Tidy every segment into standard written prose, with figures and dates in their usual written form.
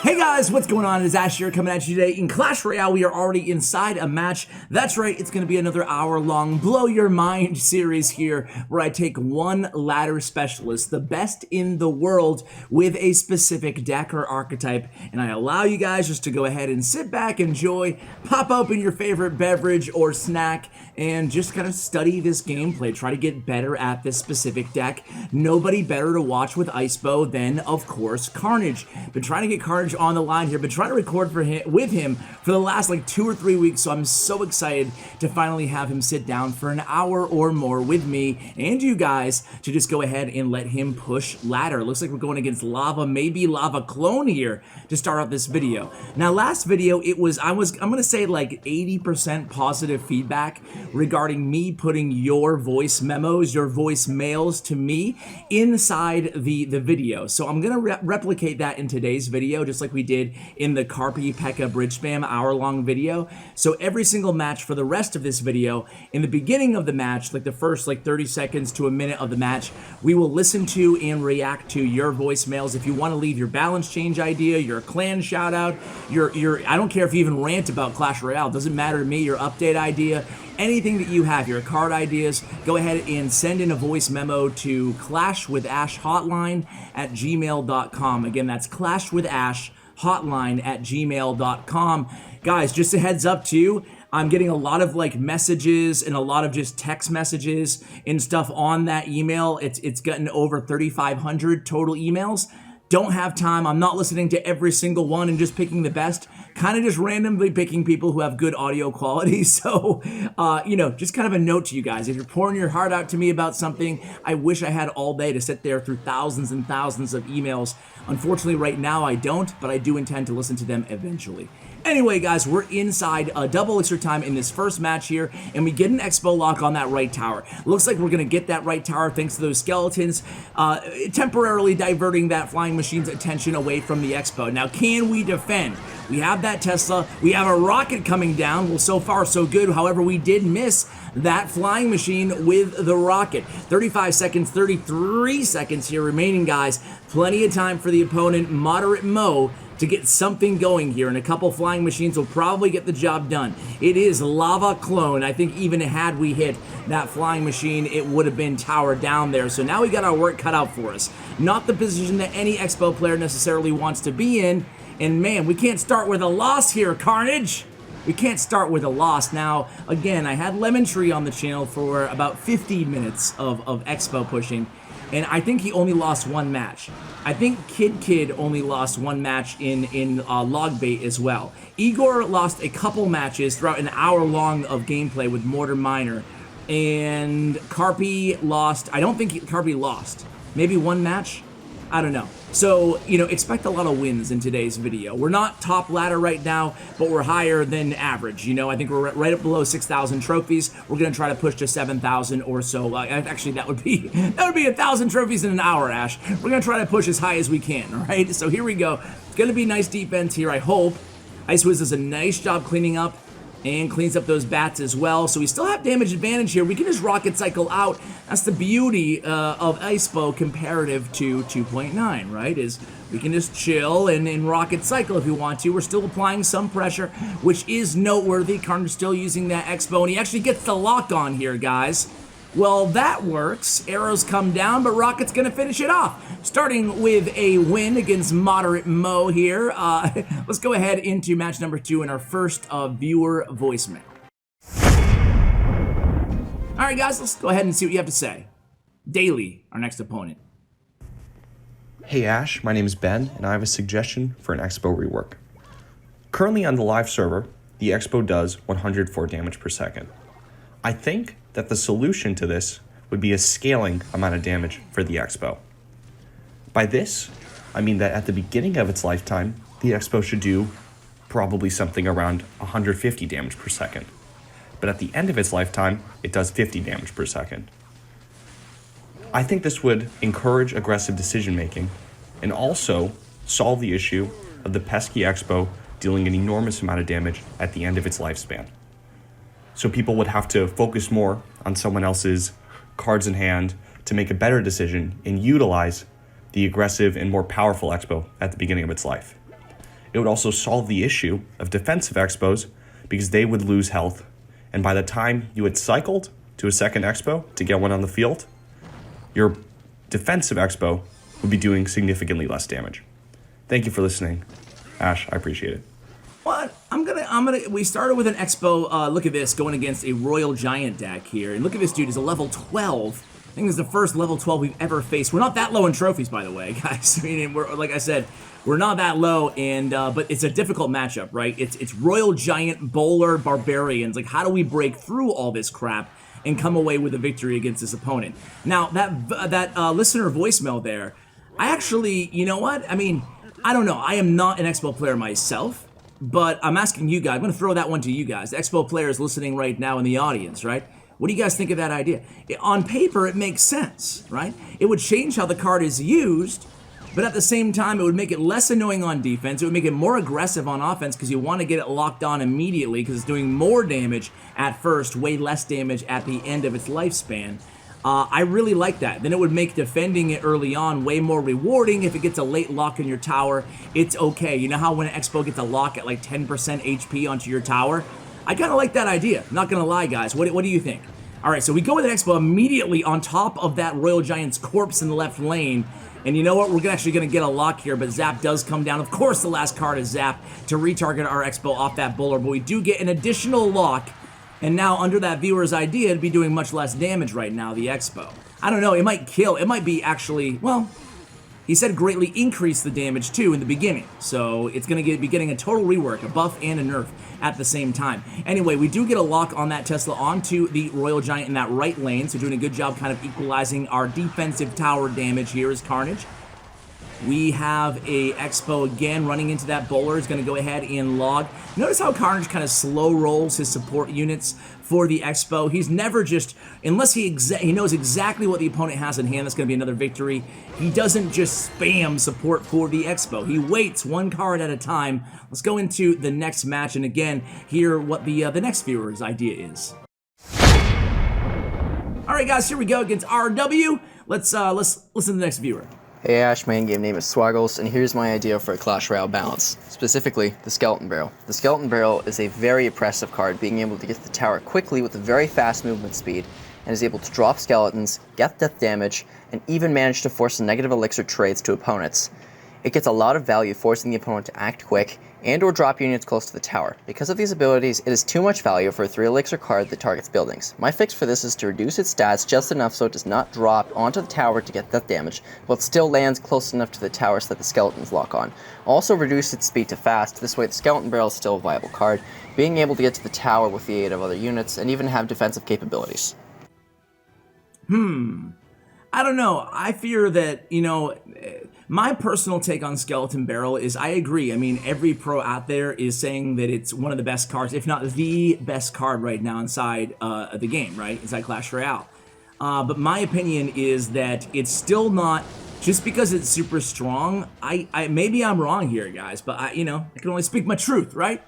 Hey guys, what's going on? It's Ash here coming at you today. In Clash Royale, we are already inside a match. That's right, it's going to be another hour-long Blow Your Mind series here, where I take one ladder specialist, the best in the world, with a specific deck or archetype, and I allow you guys just to go ahead and sit back, enjoy, pop open your favorite beverage or snack, and just kind of study this gameplay, try to get better at this specific deck. Nobody better to watch with Icebo than, of course, Karnage. Been trying to get Karnage on the line here, been trying to record with him for the last like 2 or 3 weeks, so I'm so excited to finally have him sit down for an hour or more with me and you guys to just go ahead and let him push ladder. Looks like we're going against Lava, maybe Lava Clone here to start off this video. Now last video, I'm gonna say like 80% positive feedback regarding me putting your voice memos, your voice mails to me inside the video. So I'm gonna replicate that in today's video, just like we did in the Carpi Pekka Bridge Spam hour-long video. So every single match for the rest of this video, in the beginning of the match, like the first like 30 seconds to a minute of the match, we will listen to and react to your voicemails. If you want to leave your balance change idea, your clan shout out, I don't care if you even rant about Clash Royale, doesn't matter to me, your update idea, anything that you have, your card ideas, go ahead and send in a voice memo to clashwithashhotline@gmail.com. Again, that's clashwithashhotline@gmail.com. Guys, just a heads up too, I'm getting a lot of like messages and a lot of just text messages and stuff on that email. It's gotten over 3,500 total emails. Don't have time. I'm not listening to every single one and just picking the best. Kind of just randomly picking people who have good audio quality. So, you know, just kind of a note to you guys. If you're pouring your heart out to me about something, I wish I had all day to sit there through thousands and thousands of emails. Unfortunately, right now I don't, but I do intend to listen to them eventually. Anyway, guys, we're inside a double elixir time in this first match here, and we get an expo lock on that right tower. Looks like we're going to get that right tower thanks to those skeletons, temporarily diverting that flying machine's attention away from the expo. Now, can we defend? We have that Tesla. We have a rocket coming down. Well, so far, so good. However, we did miss that flying machine with the rocket. 35 seconds, 33 seconds here remaining, guys. Plenty of time for the opponent, Moderate Mo, to get something going here, and a couple flying machines will probably get the job done. It is Lava Clone. I think even had we hit that flying machine, it would have been tower down there. So now we got our work cut out for us. Not the position that any Expo player necessarily wants to be in, and man, we can't start with a loss here, Karnage. We can't start with a loss. Now, again, I had Lemon Tree on the channel for about 15 minutes of Expo pushing, and I think he only lost one match. I think Kid only lost one match in Logbait as well. Igor lost a couple matches throughout an hour long of gameplay with Mortar Miner, and Carpi lost. I don't think Carpi lost. Maybe one match? I don't know. So, you know, expect a lot of wins in today's video. We're not top ladder right now, but we're higher than average. You know, I think we're right up below 6,000 trophies. We're going to try to push to 7,000 or so. Actually, that would be 1,000 trophies in an hour, Ash. We're going to try to push as high as we can, all right? So here we go. It's going to be nice defense here, I hope. Icewiz does a nice job cleaning up and cleans up those bats as well. So we still have damage advantage here. We can just rocket cycle out. That's the beauty of Icebo comparative to 2.9, right? Is we can just chill and rocket cycle if we want to. We're still applying some pressure, which is noteworthy. Karnage still using that Expo, and he actually gets the lock on here, guys. Well, that works. Arrows come down, but Rocket's going to finish it off. Starting with a win against Moderate Mo here. Let's go ahead into match number 2 and our first viewer voicemail. All right, guys, let's go ahead and see what you have to say. Daily, our next opponent. Hey Ash, my name is Ben, and I have a suggestion for an Expo rework. Currently on the live server, the Expo does 104 damage per second. I think that the solution to this would be a scaling amount of damage for the Expo. By this, I mean that at the beginning of its lifetime, the Expo should do probably something around 150 damage per second. But at the end of its lifetime, it does 50 damage per second. I think this would encourage aggressive decision making and also solve the issue of the pesky Expo dealing an enormous amount of damage at the end of its lifespan. So people would have to focus more on someone else's cards in hand to make a better decision and utilize the aggressive and more powerful Expo at the beginning of its life. It would also solve the issue of defensive Expos because they would lose health. And by the time you had cycled to a second Expo to get one on the field, your defensive Expo would be doing significantly less damage. Thank you for listening. Ash, I appreciate it. What? We started with an Expo, look at this, going against a Royal Giant deck here. And look at this dude, he's a level 12. I think this is the first level 12 we've ever faced. We're not that low in trophies, by the way, guys. I mean, like I said, we're not that low, and but it's a difficult matchup, right? It's Royal Giant, Bowler, Barbarians. Like, how do we break through all this crap and come away with a victory against this opponent? Now, that listener voicemail there, I actually, you know what? I mean, I don't know. I am not an Expo player myself, but I'm asking you guys. I'm going to throw that one to you guys. The Expo players listening right now in the audience, right? What do you guys think of that idea? On paper, it makes sense, right? It would change how the card is used, but at the same time, it would make it less annoying on defense. It would make it more aggressive on offense because you want to get it locked on immediately because it's doing more damage at first, way less damage at the end of its lifespan. I really like that. Then it would make defending it early on way more rewarding. If it gets a late lock in your tower, it's okay. You know how when an Expo gets a lock at like 10% HP onto your tower? I kind of like that idea. Not going to lie, guys. What do you think? All right, so we go with an Expo immediately on top of that Royal Giant's corpse in the left lane. And you know what? We're actually going to get a lock here, but Zap does come down. Of course, the last card is Zap to retarget our Expo off that Bowler, but we do get an additional lock. And now, under that viewer's idea, it'd be doing much less damage right now, the Expo. I don't know, it might kill. It might be actually, well, he said greatly increase the damage too in the beginning. So it's going to be getting a total rework, a buff and a nerf at the same time. Anyway, we do get a lock on that Tesla onto the Royal Giant in that right lane. So doing a good job kind of equalizing our defensive tower damage here is Karnage. We have a Expo again running into that Bowler. Is going to go ahead and log. Notice how Karnage kind of slow rolls his support units for the Expo. He's never just, unless he knows exactly what the opponent has in hand, that's going to be another victory. He doesn't just spam support for the Expo. He waits one card at a time. Let's go into the next match and again hear what the next viewer's idea is. All right, guys, here we go against RW. Let's listen to the next viewer. Hey Ash, my in-game name is Swaggles, and here's my idea for a Clash Royale balance. Specifically, the Skeleton Barrel. The Skeleton Barrel is a very oppressive card, being able to get to the tower quickly with a very fast movement speed, and is able to drop skeletons, get death damage, and even manage to force negative elixir trades to opponents. It gets a lot of value, forcing the opponent to act quick, and or drop units close to the tower. Because of these abilities, it is too much value for a 3 elixir card that targets buildings. My fix for this is to reduce its stats just enough so it does not drop onto the tower to get death damage, but still lands close enough to the tower so that the skeletons lock on. Also reduce its speed to fast, this way the Skeleton Barrel is still a viable card, being able to get to the tower with the aid of other units, and even have defensive capabilities. I don't know. I fear that, you know, my personal take on Skeleton Barrel is I agree. I mean, every pro out there is saying that it's one of the best cards, if not the best card right now inside the game, right? Inside Clash Royale. But my opinion is that it's still not, just because it's super strong, maybe I'm wrong here, guys, but I can only speak my truth, right?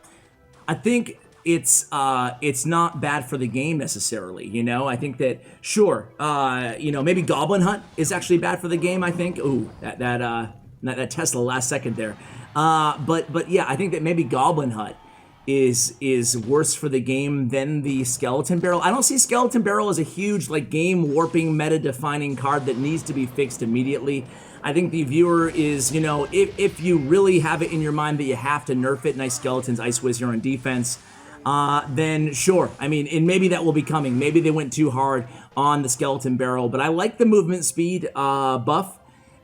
I think it's not bad for the game necessarily, you know? I think that, sure, maybe Goblin Hunt is actually bad for the game, I think. Ooh, that Tesla last second there. But yeah, I think that maybe Goblin Hunt is worse for the game than the Skeleton Barrel. I don't see Skeleton Barrel as a huge, like, game warping, meta-defining card that needs to be fixed immediately. I think the viewer is, if you really have it in your mind that you have to nerf it, nice skeletons, Ice Wizard on defense, then sure. I mean, and maybe that will be coming. Maybe they went too hard on the Skeleton Barrel, but I like the movement speed buff.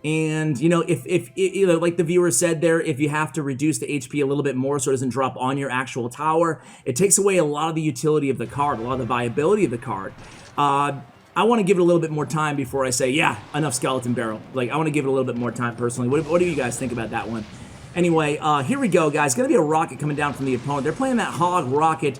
And, if like the viewer said there, if you have to reduce the HP a little bit more so it doesn't drop on your actual tower, it takes away a lot of the utility of the card, a lot of the viability of the card. I want to give it a little bit more time before I say, yeah, enough Skeleton Barrel. Like, I want to give it a little bit more time personally. What do you guys think about that one? Anyway, here we go, guys. Going to be a rocket coming down from the opponent. They're playing that Hog Rocket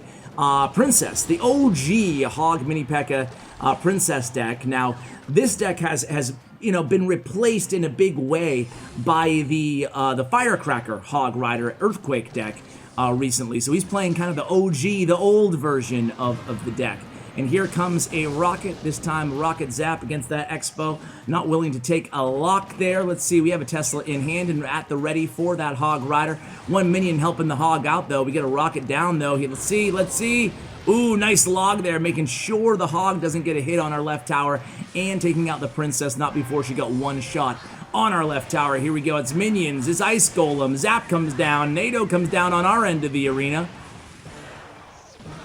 Princess, the OG Hog Mini P.E.K.K.A. Princess deck. Now, this deck has been replaced in a big way by the Firecracker Hog Rider Earthquake deck recently. So he's playing kind of the OG, the old version of the deck. And here comes a rocket, this time rocket zap against that Expo. Not willing to take a lock there. Let's see, we have a Tesla in hand and at the ready for that Hog Rider. One minion helping the Hog out though. We get a rocket down though. Let's see. Ooh, nice log there, making sure the Hog doesn't get a hit on our left tower and taking out the Princess, not before she got one shot on our left tower. Here we go, it's minions, it's Ice Golem, Zap comes down, NATO comes down on our end of the arena.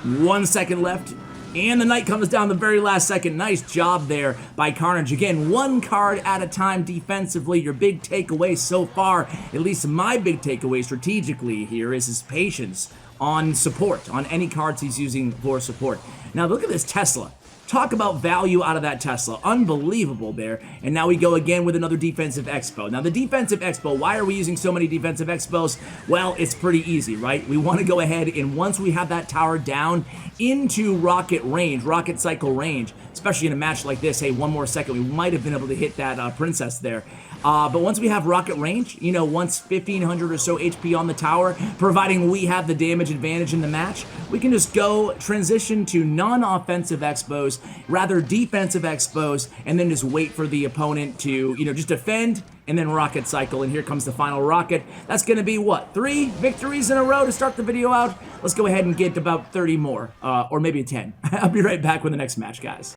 1 second left. And the Knight comes down the very last second. Nice job there by Karnage. Again, one card at a time defensively. Your big takeaway so far, at least my big takeaway strategically here, is his patience on support, on any cards he's using for support. Now look at this Tesla. Talk about value out of that Tesla. Unbelievable there. And now we go again with another defensive Expo. Now the defensive Expo, why are we using so many defensive Expos? Well, it's pretty easy, right? We want to go ahead and once we have that tower down into rocket range, rocket cycle range, especially in a match like this, hey, one more second, we might have been able to hit that Princess there. But once we have rocket range, you know, once 1,500 or so HP on the tower, providing we have the damage advantage in the match, we can just go transition to non-offensive Expos, rather defensive Expos, and then just wait for the opponent to, you know, just defend and then rocket cycle. And here comes the final rocket. That's going to be what, 3 victories in a row to start the video out? Let's go ahead and get about 30 more, or maybe 10. I'll be right back with the next match, guys.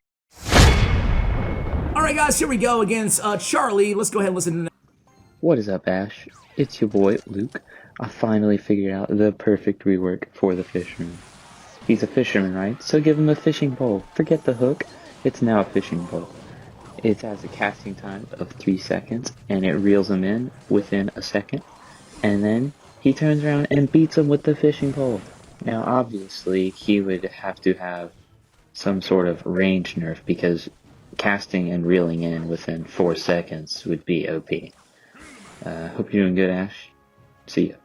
Alright guys, here we go against Charlie. Let's go ahead and listen to the... What is up, Ash? It's your boy, Luke. I finally figured out the perfect rework for the fisherman. He's a fisherman, right? So give him a fishing pole. Forget the hook. It's now a fishing pole. It has a casting time of 3 seconds, and it reels him in within a second. And then he turns around and beats him with the fishing pole. Now, obviously, he would have to have some sort of range nerf because casting and reeling in within 4 seconds would be OP. Hope you're doing good, Ash. See ya.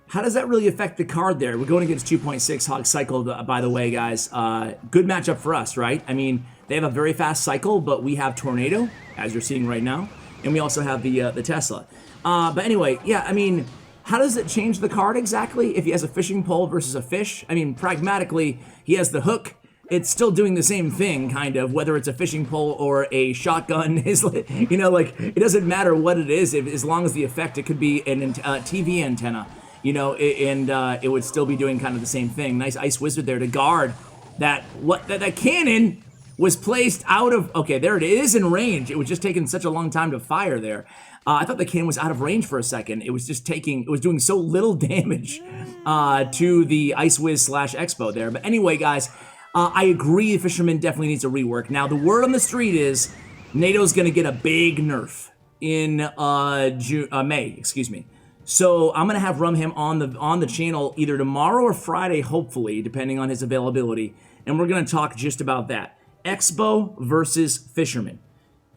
How does that really affect the card there? We're going against 2.6 Hog Cycle, by the way, guys. Good matchup for us, right? I mean, they have a very fast cycle, but we have Tornado, as you're seeing right now, and we also have the Tesla. But anyway, yeah, I mean, how does it change the card exactly if he has a fishing pole versus a fish? I mean, pragmatically, he has the hook. It's still doing the same thing, kind of, whether it's a fishing pole or a shotgun. Is, you know, like, it doesn't matter what it is, as long as the effect, it could be an TV antenna, you know, and it would still be doing kind of the same thing. Nice Ice Wizard there to guard that. That cannon was placed out of, okay, there it is in range. It was just taking such a long time to fire there. I thought the cannon was out of range for a second. It was just it was doing so little damage to the Ice Wiz / Expo there. But anyway, guys, I agree, the Fisherman definitely needs a rework. Now, the word on the street is NATO's going to get a big nerf in May, excuse me. So I'm going to have Rum him on the channel either tomorrow or Friday, hopefully, depending on his availability. And we're going to talk just about that. Expo versus Fisherman.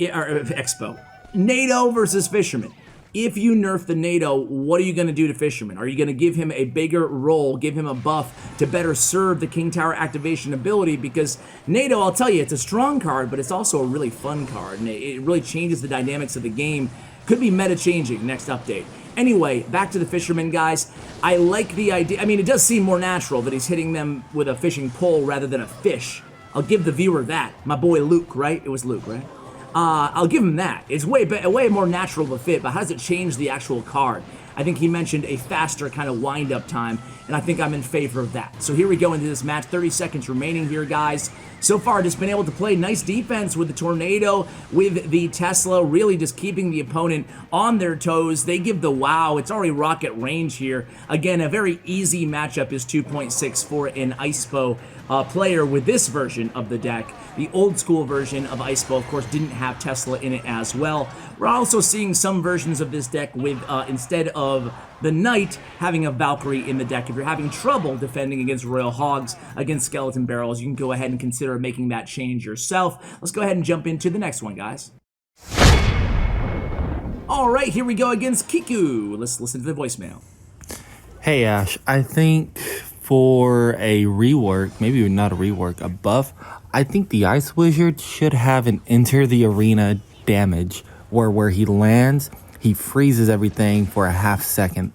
Expo. NATO versus Fisherman. If you nerf the NATO, what are you going to do to Fisherman? Are you going to give him a bigger role, give him a buff to better serve the King Tower activation ability? Because NATO, I'll tell you, it's a strong card, but it's also a really fun card, and it really changes the dynamics of the game. Could be meta-changing next update. Anyway, back to the Fisherman, guys. I like the idea. I mean, it does seem more natural that he's hitting them with a fishing pole rather than a fish. I'll give the viewer that. My boy Luke, right? It was Luke, right? I'll give him that. It's way more natural of a fit, but how does it change the actual card? I think he mentioned a faster kind of wind-up time, and I think I'm in favor of that. So here we go into this match. 30 seconds remaining here, guys. So far, just been able to play nice defense with the Tornado, with the Tesla, really just keeping the opponent on their toes. They give the wow. It's already rocket range here. Again, a very easy matchup is 2.6 for an ISPO player with this version of the deck. The old school version of ISPO, of course, didn't have Tesla in it as well. We're also seeing some versions of this deck with, instead of the Knight, having a Valkyrie in the deck. If you're having trouble defending against Royal Hogs, against Skeleton Barrels, you can go ahead and consider making that change yourself. Let's go ahead and jump into the next one, guys. All right, here we go against Kiku. Let's listen to the voicemail. Hey, Ash, I think for a rework, maybe not a rework, a buff, I think the Ice Wizard should have an enter the arena damage where he lands, he freezes everything for a half second.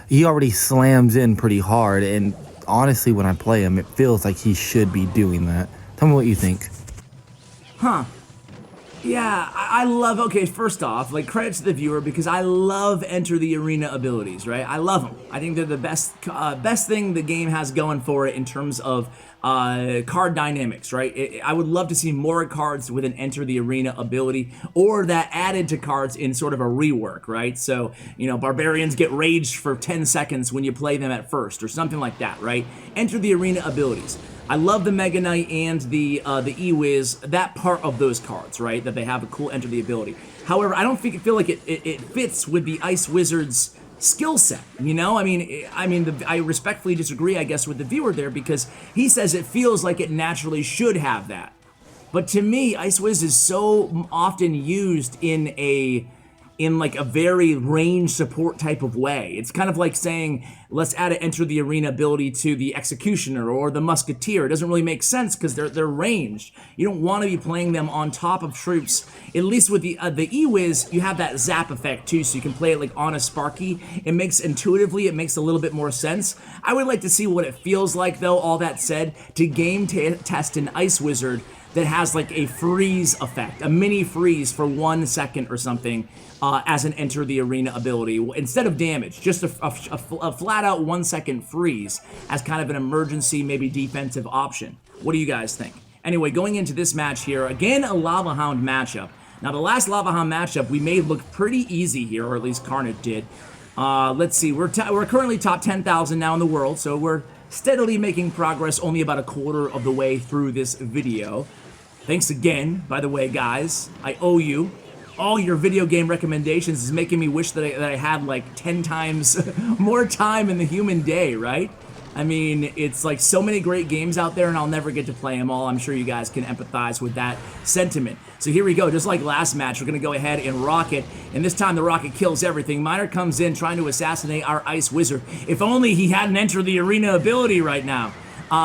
He already slams in pretty hard, and honestly, when I play him, it feels like he should be doing that. Tell Tell me what you think. Yeah, I love, okay, first off, like, credit to the viewer, because I love Enter the Arena abilities, right? I love them. I think they're the best thing the game has going for it in terms of card dynamics, right? I would love to see more cards with an Enter the Arena ability, or that added to cards in sort of a rework, right? So, you know, barbarians get raged for 10 seconds when you play them at first, or something like that, right? Enter the Arena abilities. I love the Mega Knight and the E-Wiz, that part of those cards, right? That they have a cool Enter the ability. However, I don't feel like it fits with the Ice Wizard's skill set, you know? I respectfully disagree, I guess, with the viewer there, because he says it feels like it naturally should have that. But to me, Ice Wiz is so often used in like a very range support type of way. It's kind of like saying, let's add an Enter the Arena ability to the Executioner or the Musketeer. It doesn't really make sense because they're ranged. You don't want to be playing them on top of troops. At least with the E-Wiz, you have that zap effect too, so you can play it like on a Sparky. Intuitively, it makes a little bit more sense. I would like to see what it feels like, though, all that said, to game test an Ice Wizard that has like a freeze effect, a mini freeze for 1 second or something, as an Enter the Arena ability. Instead of damage, just a flat out 1 second freeze as kind of an emergency, maybe defensive option. What do you guys think? Anyway, going into this match here, again, a Lava Hound matchup. Now, the last Lava Hound matchup we made look pretty easy here, or at least Karnage did. Let's see, we're currently top 10,000 now in the world, so we're steadily making progress, only about a quarter of the way through this video. Thanks again, by the way, guys. I owe you. All your video game recommendations is making me wish that I had like 10 times more time in the human day, right? I mean, it's like so many great games out there and I'll never get to play them all. I'm sure you guys can empathize with that sentiment. So here we go, just like last match, we're gonna go ahead and rocket, and this time the rocket kills everything. Miner comes in trying to assassinate our Ice Wizard. If only he hadn't entered the arena ability right now.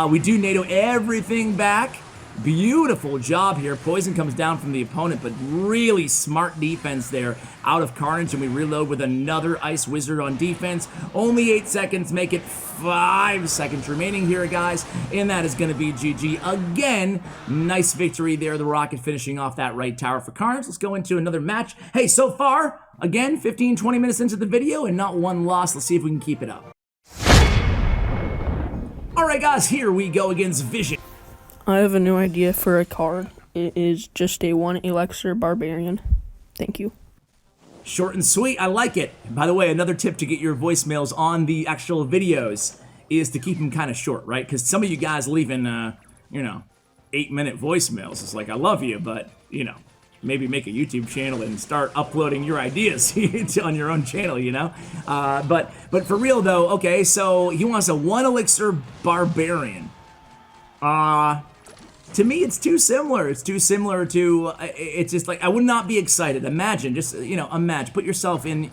We do NATO everything back. Beautiful job here. Poison comes down from the opponent, but really smart defense there out of Karnage, and we reload with another Ice Wizard on defense. Only 8 seconds, make it 5 seconds remaining here, guys, and that is going to be GG again. Nice victory there, the Rocket finishing off that right tower for Karnage. Let's go into another match. Hey, so far, again, 15-20 minutes into the video and not one loss. Let's see if we can keep it up. All right, guys, here we go against Vision. I have a new idea for a card. It is just a 1 Elixir Barbarian. Thank you. Short and sweet, I like it. By the way, another tip to get your voicemails on the actual videos is to keep them kind of short, right? Because some of you guys leaving, 8-minute voicemails. It's like, I love you, but, maybe make a YouTube channel and start uploading your ideas on your own channel, But for real, though, okay, so he wants a 1 Elixir Barbarian. To me, it's too similar. It's too similar to, it's just like, I would not be excited. Imagine, just, imagine, put yourself in,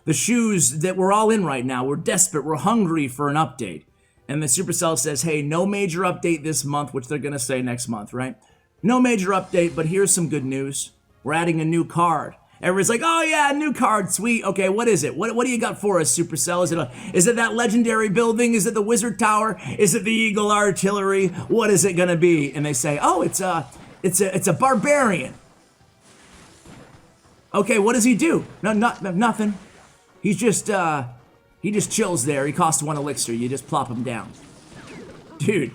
the shoes that we're all in right now. We're desperate, we're hungry for an update. And the Supercell says, hey, no major update this month, which they're going to say next month, right? No major update, but here's some good news. We're adding a new card. Everybody's like, oh yeah, new card, sweet. Okay, what is it? What do you got for us, Supercell? Is it that legendary building? Is it the Wizard Tower? Is it the Eagle Artillery? What is it gonna be? And they say, oh, it's a Barbarian. Okay, what does he do? No, nothing. He's just he just chills there. He costs 1 elixir. You just plop him down, dude.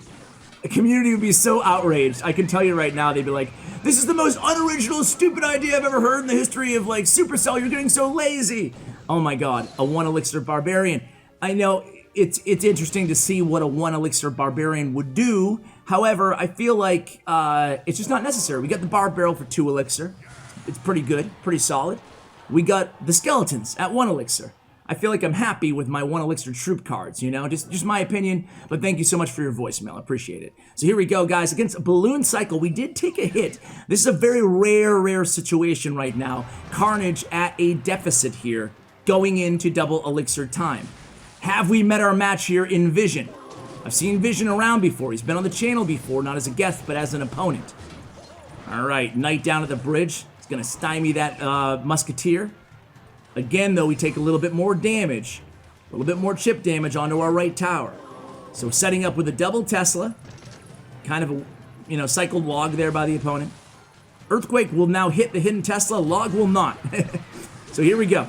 The community would be so outraged. I can tell you right now, they'd be like, this is the most unoriginal, stupid idea I've ever heard in the history of, like, Supercell. You're getting so lazy. Oh my god, a 1 Elixir Barbarian. I know it's interesting to see what a 1 Elixir Barbarian would do. However, I feel like it's just not necessary. We got the Barb Barrel for 2 Elixir. It's pretty good, pretty solid. We got the Skeletons at 1 Elixir. I feel like I'm happy with my 1 Elixir troop cards, just my opinion, but thank you so much for your voicemail, I appreciate it. So here we go, guys, against Balloon Cycle, we did take a hit. This is a very rare situation right now. Karnage at a deficit here, going into double elixir time. Have we met our match here in Vision? I've seen Vision around before, he's been on the channel before, not as a guest, but as an opponent. All right, Knight down at the bridge, it's gonna stymie that Musketeer. Again, though, we take a little bit more damage, a little bit more chip damage onto our right tower. So setting up with a double Tesla, kind of a, cycled log there by the opponent. Earthquake will now hit the hidden Tesla. Log will not. So here we go.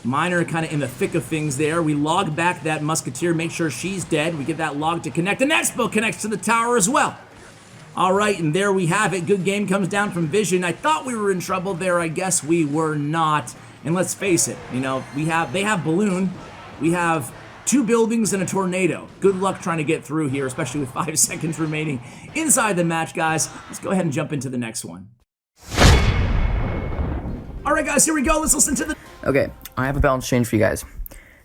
Miner kind of in the thick of things there. We log back that Musketeer, make sure she's dead. We get that log to connect, and Expo connects to the tower as well. All right, and there we have it. Good game comes down from Vision. I thought we were in trouble there. I guess we were not. And let's face it, they have Balloon. We have 2 buildings and a tornado. Good luck trying to get through here, especially with 5 seconds remaining inside the match, guys. Let's go ahead and jump into the next one. All right, guys, here we go. Let's listen to the... Okay, I have a balance change for you guys.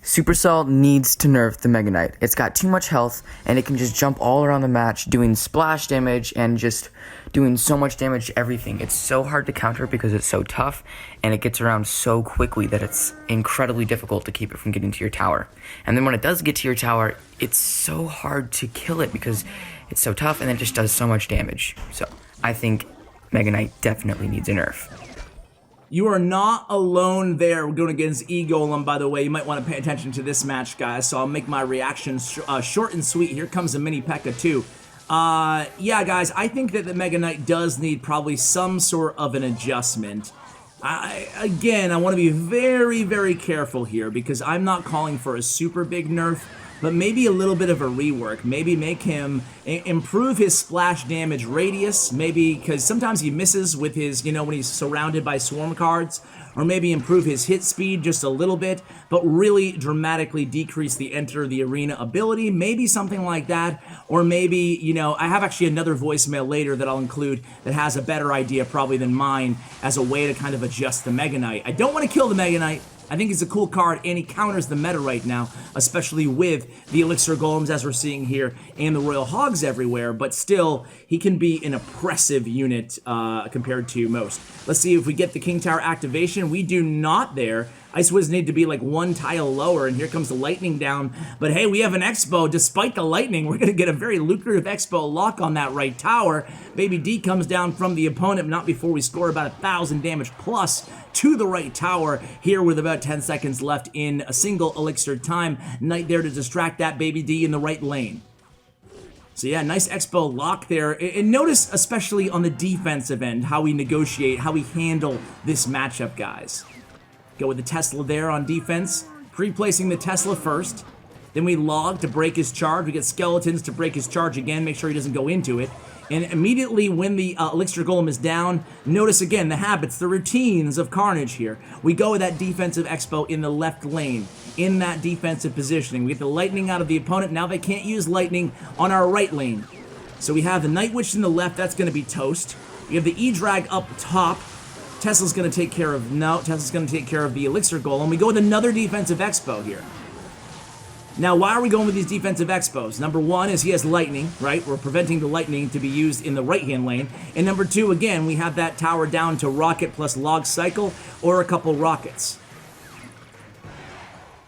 Supercell needs to nerf the Mega Knight. It's got too much health, and it can just jump all around the match, doing splash damage and just doing so much damage to everything. It's so hard to counter because it's so tough, and it gets around so quickly that it's incredibly difficult to keep it from getting to your tower. And then when it does get to your tower, it's so hard to kill it because it's so tough, and it just does so much damage. So I think Mega Knight definitely needs a nerf. You are not alone there. We're going against E-Golem, by the way. You might want to pay attention to this match, guys, so I'll make my reaction short and sweet. Here comes a mini P.E.K.K.A. too. Yeah, guys, I think that the Mega Knight does need probably some sort of an adjustment. Again, I want to be very, very careful here because I'm not calling for a super big nerf, but maybe a little bit of a rework. Maybe make him improve his splash damage radius, maybe because sometimes he misses with his, when he's surrounded by swarm cards, or maybe improve his hit speed just a little bit, but really dramatically decrease the enter the arena ability, maybe something like that, or maybe, I have actually another voicemail later that I'll include that has a better idea probably than mine as a way to kind of adjust the Mega Knight. I don't want to kill the Mega Knight. I think he's a cool card, and he counters the meta right now, especially with the Elixir Golems, as we're seeing here, and the Royal Hogs everywhere, but still, he can be an oppressive unit compared to most. Let's see if we get the King Tower activation. We do not there. Ice Wiz need to be like 1 tile lower, and here comes the Lightning down. But hey, we have an Expo. Despite the Lightning, we're going to get a very lucrative Expo lock on that right tower. Baby D comes down from the opponent, not before we score about 1,000 damage plus to the right tower here with about 10 seconds left in a single elixir time. Knight there to distract that Baby D in the right lane. So yeah, nice Expo lock there. And notice, especially on the defensive end, how we negotiate, how we handle this matchup, guys. Go with the Tesla there on defense, pre-placing the Tesla first. Then we log to break his charge. We get skeletons to break his charge again, make sure he doesn't go into it. And immediately when the Elixir Golem is down, notice again the habits, the routines of Karnage here. We go with that defensive Expo in the left lane, in that defensive positioning. We get the Lightning out of the opponent. Now they can't use Lightning on our right lane. So we have the Night Witch in the left. That's going to be toast. We have the E-Drag up top. Tesla's going to take care of, Tesla's going to take care of the Elixir Golem. We go with another defensive Expo here. Now, why are we going with these defensive Expos? Number one is he has Lightning, right? We're preventing the Lightning to be used in the right-hand lane. And number two, again, we have that tower down to Rocket plus Log Cycle or a couple Rockets.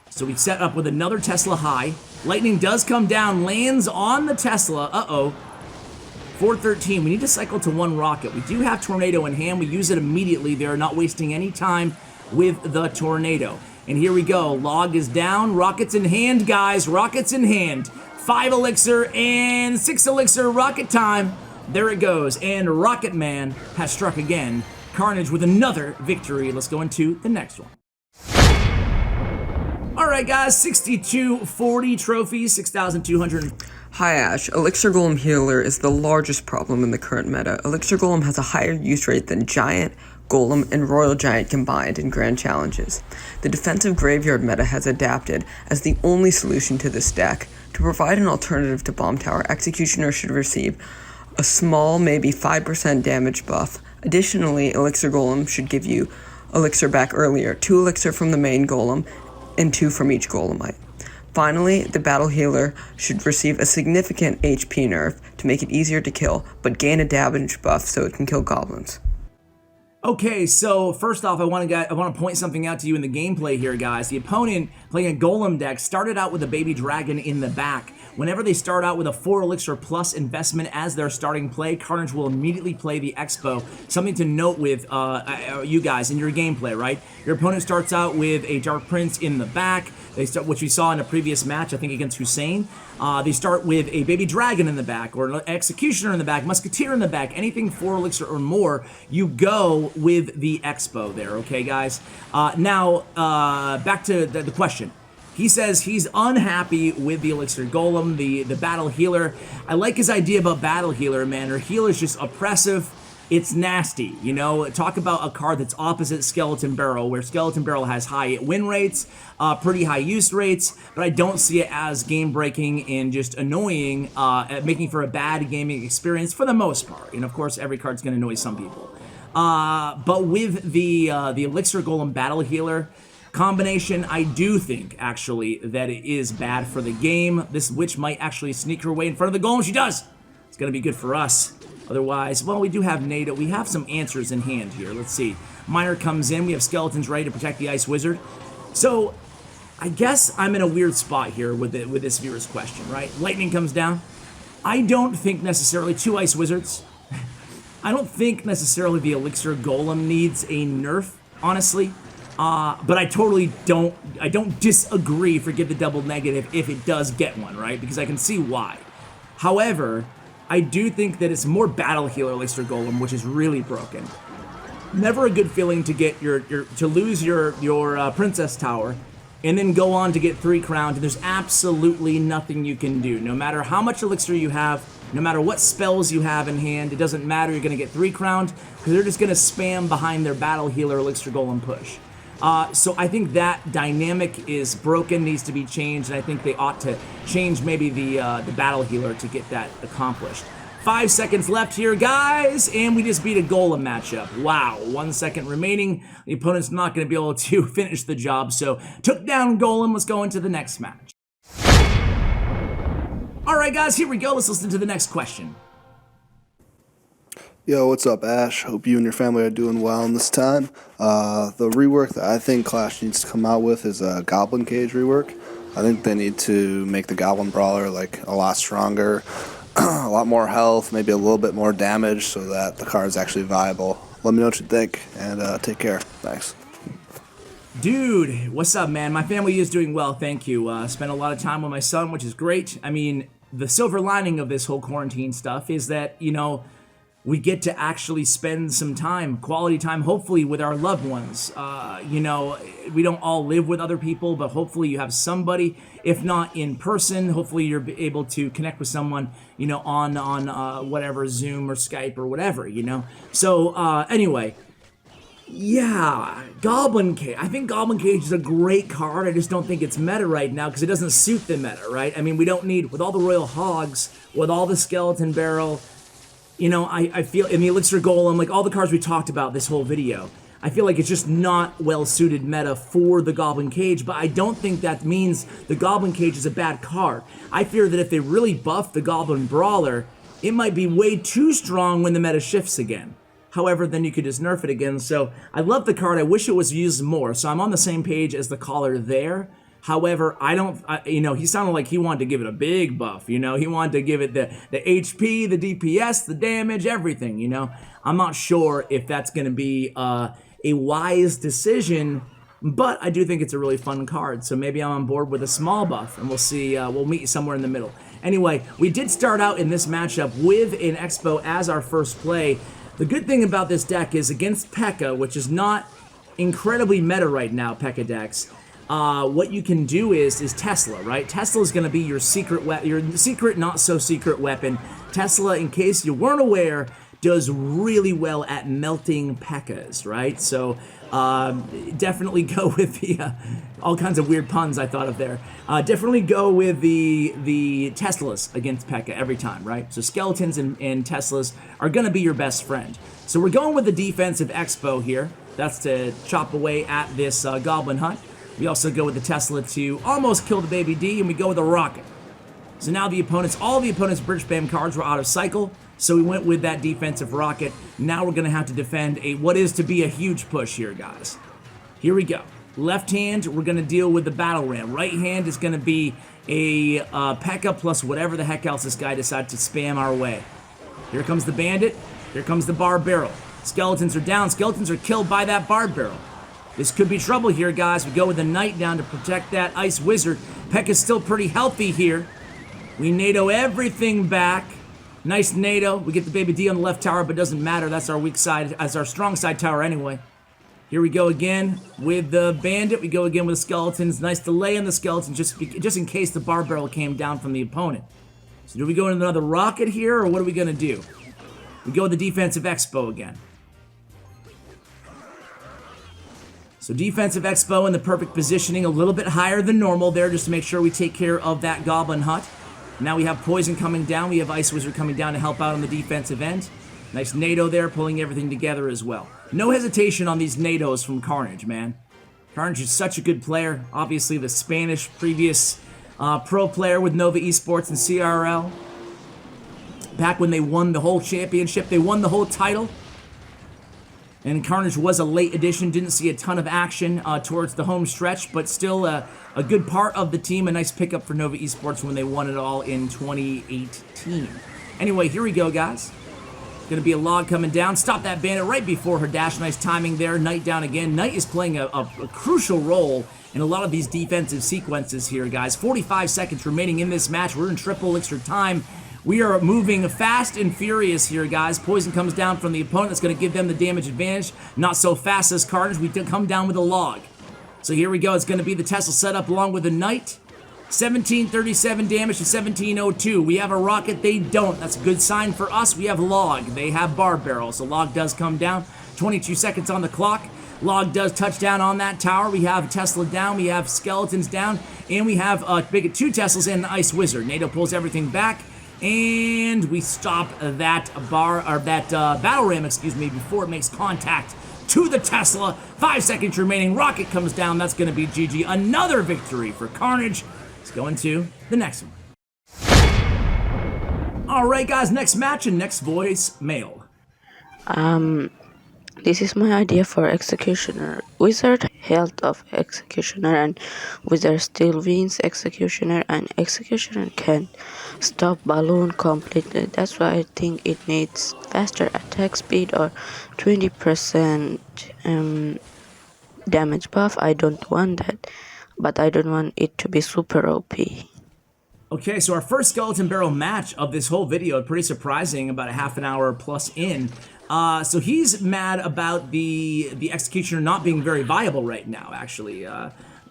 So we set up with another Tesla high. Lightning does come down, lands on the Tesla. Uh-oh. 413. We need to cycle to 1 Rocket. We do have Tornado in hand. We use it immediately there, not wasting any time with the Tornado. And here we go. Log is down. Rockets in hand, guys. Rockets in hand. 5 Elixir and 6 Elixir. Rocket time. There it goes. And Rocket Man has struck again. Karnage with another victory. Let's go into the next one. All right, guys. 6240 trophies. 6,200. Hi Ash, Elixir Golem Healer is the largest problem in the current meta. Elixir Golem has a higher use rate than Giant, Golem, and Royal Giant combined in Grand Challenges. The defensive Graveyard meta has adapted as the only solution to this deck. To provide an alternative to Bomb Tower, Executioner should receive a small, maybe 5% damage buff. Additionally, Elixir Golem should give you Elixir back earlier, 2 Elixir from the main Golem, and 2 from each Golemite. Finally, the Battle Healer should receive a significant HP nerf to make it easier to kill, but gain a damage buff so it can kill goblins. Okay, so first off, I want to point something out to you in the gameplay here, guys. The opponent playing a Golem deck started out with a Baby Dragon in the back, Whenever they start out with a 4 elixir plus investment as their starting play, Karnage will immediately play the Expo. Something to note with you guys in your gameplay, right? Your opponent starts out with a Dark Prince in the back. They start, which we saw in a previous match, I think against Hussein. They start with a Baby Dragon in the back, or an Executioner in the back, Musketeer in the back, anything 4 elixir or more, you go with the Expo there, okay, guys? Now, back to the question. He says he's unhappy with the Elixir Golem, the Battle Healer. I like his idea about Battle Healer, man. Her heal is just oppressive. It's nasty, you know? Talk about a card that's opposite Skeleton Barrel, where Skeleton Barrel has high win rates, pretty high use rates, but I don't see it as game-breaking and just annoying, making for a bad gaming experience for the most part. And of course, every card's gonna annoy some people. But with the Elixir Golem Battle Healer combination, I do think, actually, that it is bad for the game. This witch might actually sneak her way in front of the golem. She does! It's gonna be good for us. Otherwise, well, we do have NATO. We have some answers in hand here. Let's see. Miner comes in. We have skeletons ready to protect the Ice Wizard. So, I guess I'm in a weird spot here with this viewer's question, right? Lightning comes down. I don't think necessarily 2 Ice Wizards. I don't think necessarily the Elixir Golem needs a nerf, honestly. But I totally don't disagree, forget the double negative, if it does get one, right? Because I can see why. However, I do think that it's more Battle Healer Elixir Golem, which is really broken. Never a good feeling to get to lose your Princess Tower, and then go on to get 3 crowned, and there's absolutely nothing you can do. No matter how much elixir you have, no matter what spells you have in hand, it doesn't matter, you're gonna get 3 crowned, because they're just gonna spam behind their Battle Healer Elixir Golem push. So I think that dynamic is broken, needs to be changed, and I think they ought to change maybe the Battle Healer to get that accomplished. 5 seconds left here, guys, and we just beat a Golem matchup. Wow, 1 second remaining. The opponent's not going to be able to finish the job, so took down Golem. Let's go into the next match. All right, guys, here we go. Let's listen to the next question. Yo, what's up, Ash? Hope you and your family are doing well in this time. The rework that I think Clash needs to come out with is a Goblin Cage rework. I think they need to make the Goblin Brawler like a lot stronger, a lot more health, maybe a little bit more damage so that the card is actually viable. Let me know what you think, and take care. Thanks. Dude, what's up, man? My family is doing well, thank you. Spent a lot of time with my son, which is great. I mean, the silver lining of this whole quarantine stuff is that, you know, we get to actually spend some time, quality time, hopefully with our loved ones. You know, we don't all live with other people, but hopefully you have somebody, if not in person, hopefully you're able to connect with someone, you know, on whatever, Zoom or Skype or whatever, you know? So, anyway, yeah, Goblin Cage. I think Goblin Cage is a great card. I just don't think it's meta right now because it doesn't suit the meta, right? I mean, we don't need, with all the Royal Hogs, with all the Skeleton Barrel, you know, I feel, in the Elixir Golem, like all the cards we talked about this whole video, I feel like it's just not well-suited meta for the Goblin Cage, but I don't think that means the Goblin Cage is a bad card. I fear that if they really buff the Goblin Brawler, it might be way too strong when the meta shifts again. However, then you could just nerf it again, so I love the card, I wish it was used more, so I'm on the same page as the caller there. However, you know, he sounded like he wanted to give it a big buff, you know? He wanted to give it the HP, the DPS, the damage, everything, you know? I'm not sure if that's going to be a wise decision, but I do think it's a really fun card, so maybe I'm on board with a small buff, and we'll see, we'll meet somewhere in the middle. Anyway, we did start out in this matchup with an Expo as our first play. The good thing about this deck is against P.E.K.K.A., which is not incredibly meta right now, P.E.K.K.A. decks, what you can do is Tesla, right? Tesla is going to be your secret, not so secret weapon. Tesla, in case you weren't aware, does really well at melting P.E.K.K.A.s, right? So definitely go with the all kinds of weird puns I thought of there. Definitely go with the Teslas against P.E.K.K.A. every time, right? So skeletons and Teslas are going to be your best friend. So we're going with the defensive Expo here. That's to chop away at this Goblin Hunt. We also go with the Tesla to almost kill the Baby D, and we go with a Rocket. So now all the opponent's Bridge Spam cards were out of cycle, so we went with that defensive Rocket. Now we're going to have to defend what is to be a huge push here, guys. Here we go. Left hand, we're going to deal with the Battle Ram. Right hand is going to be a P.E.K.K.A plus whatever the heck else this guy decided to spam our way. Here comes the bandit. Here comes the bar barrel. Skeletons are down. Skeletons are killed by that bar barrel. This could be trouble here, guys. We go with the knight down to protect that ice wizard. P.E.K.K.A is still pretty healthy here. We NATO everything back. Nice NATO. We get the baby D on the left tower, but it doesn't matter. That's our weak side, that's our strong side tower anyway. Here we go again with the bandit. We go again with the skeletons. Nice delay on the skeletons just in case the bar barrel came down from the opponent. So do we go into another rocket here, or what are we going to do? We go with the defensive expo again. So defensive expo in the perfect positioning, a little bit higher than normal there just to make sure we take care of that goblin hut. Now we have poison coming down. We have ice wizard coming down to help out on the defensive end. Nice NATO there, pulling everything together as well. No hesitation on these NATOs from Karnage, man. Karnage is such a good player. Obviously the Spanish previous pro player with Nova Esports and CRL. Back when they won the whole championship, they won the whole title. And Karnage was a late addition, didn't see a ton of action towards the home stretch, but still a good part of the team. A nice pickup for Nova Esports when they won it all in 2018. Anyway, here we go, guys. Gonna be a log coming down. Stop that bandit right before her dash. Nice timing there. Knight down again. Knight is playing a crucial role in a lot of these defensive sequences here, guys. 45 seconds remaining in this match. We're in triple elixir time. We are moving fast and furious here, guys. Poison comes down from the opponent. That's going to give them the damage advantage. Not so fast as Karnage. We come down with a log. So here we go. It's going to be the Tesla setup along with the Knight. 1737 damage to 1702. We have a rocket. They don't. That's a good sign for us. We have log. They have bar barrel. So log does come down. 22 seconds on the clock. Log does touch down on that tower. We have Tesla down. We have skeletons down. And we have big 2 Teslas and the ice wizard. NATO pulls everything back. And we stop that battle ram, before it makes contact to the Tesla. 5 seconds remaining. Rocket comes down. That's going to be GG. Another victory for Karnage. Let's go into the next one. All right, guys. Next match and next voice mail. This is my idea for Executioner. Wizard health of Executioner and Wizard still wins Executioner, and Executioner can stop balloon completely. That's why I think it needs faster attack speed or 20% damage buff. I don't want that, but I don't want it to be super OP. Okay, so our first skeleton barrel match of this whole video, pretty surprising, about a half an hour plus in. So he's mad about the Executioner not being very viable right now, actually.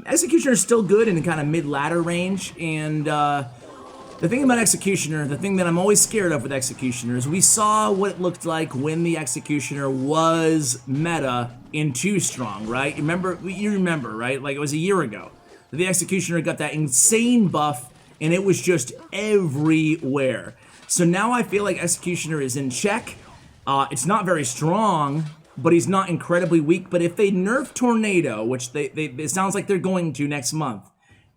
Executioner is still good in the kind of mid-ladder range, and the thing about Executioner, the thing that I'm always scared of with Executioner is we saw what it looked like when the Executioner was meta in 2 strong, right? You remember, right? Like it was a year ago. The Executioner got that insane buff, and it was just everywhere. So now I feel like Executioner is in check. It's not very strong, but he's not incredibly weak. But if they nerf Tornado, which it sounds like they're going to next month,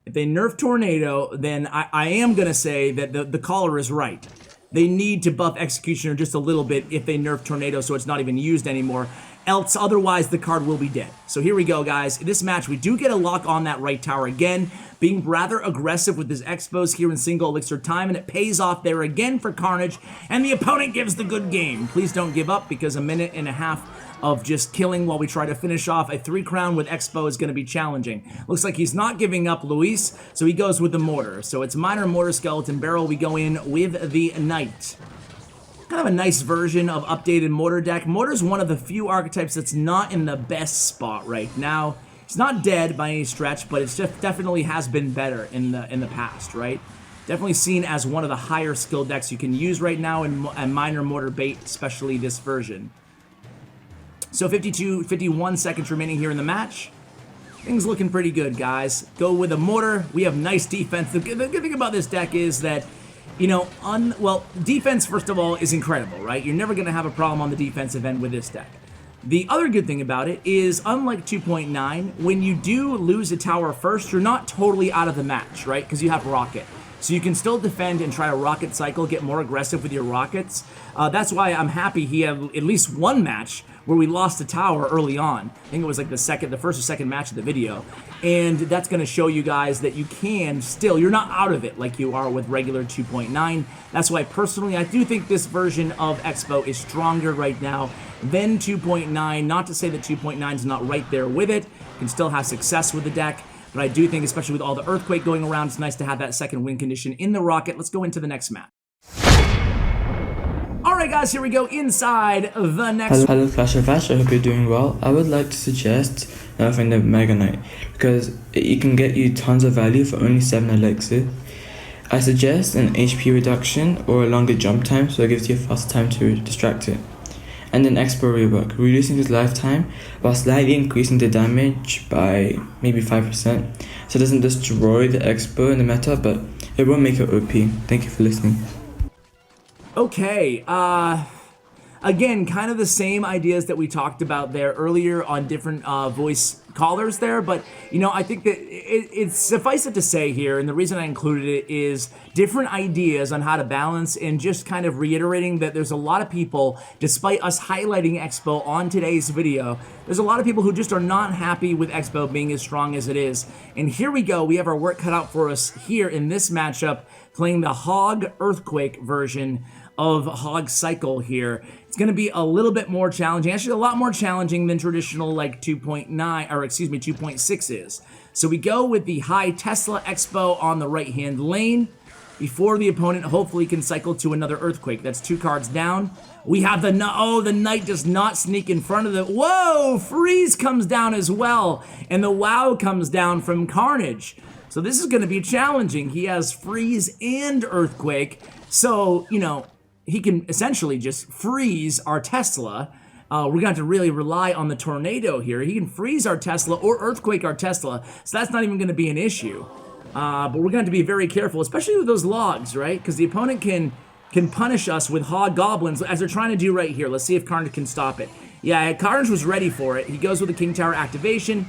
if they nerf Tornado, then I am going to say that the caller is right. They need to buff Executioner just a little bit if they nerf Tornado so it's not even used anymore. Else, otherwise, the card will be dead. So here we go, guys. In this match, we do get a lock on that right tower again, being rather aggressive with his expos here in single elixir time, and it pays off there again for Karnage, and the opponent gives the good game. Please don't give up, because a minute and a half of just killing while we try to finish off a 3-crown with expo is going to be challenging. Looks like he's not giving up Luis, so he goes with the mortar. So it's minor mortar skeleton barrel. We go in with the knight. Kind of a nice version of updated mortar deck. Mortar's one of the few archetypes that's not in the best spot right now. It's not dead by any stretch, but it's just definitely has been better in the past, right? Definitely seen as one of the higher skill decks you can use right now in minor mortar bait, especially this version. So 51 seconds remaining here in the match. Things looking pretty good, guys. Go with a mortar. We have nice defense. The good thing about this deck is that, you know, defense, first of all, is incredible, right? You're never going to have a problem on the defensive end with this deck. The other good thing about it is, unlike 2.9, when you do lose a tower first, you're not totally out of the match, right? Because you have Rocket. So you can still defend and try to rocket cycle, get more aggressive with your rockets. That's why I'm happy he had at least one match where we lost a tower early on. I think it was like the first or second match of the video. And that's going to show you guys that you can still, you're not out of it like you are with regular 2.9. That's why personally I do think this version of Expo is stronger right now than 2.9. Not to say that 2.9 is not right there with it. You can still have success with the deck. But I do think, especially with all the Earthquake going around, it's nice to have that second win condition in the Rocket. Let's go into the next map. Alright guys, here we go inside the next... Hello Clash of Ash, I hope you're doing well. I would like to suggest nerfing the Mega Knight, because it can get you tons of value for only 7 elixir. I suggest an HP reduction or a longer jump time, so it gives you a faster time to distract it. And an Expo rework, reducing his lifetime while slightly increasing the damage by maybe 5%. So it doesn't destroy the Expo in the meta, but it won't make it OP. Thank you for listening. Okay, again, kind of the same ideas that we talked about there earlier on different voice callers there, but you know, I think that it's suffice it to say here, and the reason I included it is different ideas on how to balance, and just kind of reiterating that there's a lot of people, despite us highlighting Expo on today's video, there's a lot of people who just are not happy with Expo being as strong as it is. And here we go, we have our work cut out for us here in this matchup, playing the Hog Earthquake version of Hog Cycle here. It's going to be a little bit more challenging, actually a lot more challenging than traditional like 2.9, or excuse me, 2.6 is. So we go with the High Tesla Expo on the right-hand lane before the opponent hopefully can cycle to another Earthquake. That's 2 cards down. We have the, oh, the Knight does not sneak in front of the, whoa, Freeze comes down as well, and the WoW comes down from Karnage. So this is going to be challenging. He has Freeze and Earthquake, so, you know, he can essentially just freeze our Tesla. We're going to have to really rely on the Tornado here. He can freeze our Tesla or Earthquake our Tesla, so that's not even going to be an issue. But we're going to have to be very careful, especially with those logs, right? Because the opponent can punish us with Hog Goblins, as they're trying to do right here. Let's see if Karnage can stop it. Yeah, Karnage was ready for it. He goes with the King Tower activation,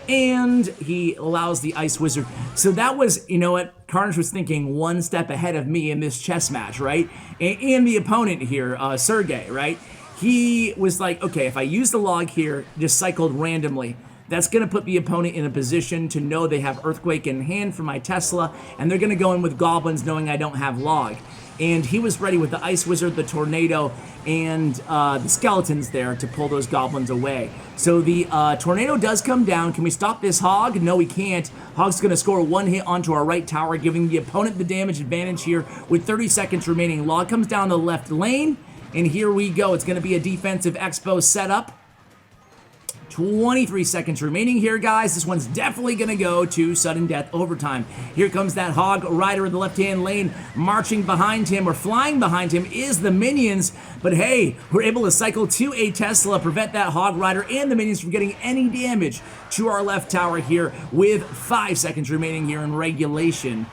and he allows the Ice Wizard. So that was, you know what, Karnage was thinking one step ahead of me in this chess match, right? And the opponent here, Sergey, right? He was like, okay, if I use the log here, just cycled randomly, that's going to put the opponent in a position to know they have Earthquake in hand for my Tesla, and they're going to go in with Goblins knowing I don't have log. And he was ready with the Ice Wizard, the Tornado, and the Skeletons there to pull those Goblins away. So the Tornado does come down. Can we stop this Hog? No, we can't. Hog's going to score 1 hit onto our right tower, giving the opponent the damage advantage here with 30 seconds remaining. Log comes down the left lane, and here we go. It's going to be a defensive Expo setup. 23 seconds remaining here, guys. This one's definitely going to go to sudden death overtime. Here comes that Hog Rider in the left-hand lane. Marching behind him, or flying behind him, is the minions. But hey, we're able to cycle to a Tesla, prevent that Hog Rider and the minions from getting any damage to our left tower here with 5 seconds remaining here in regulation.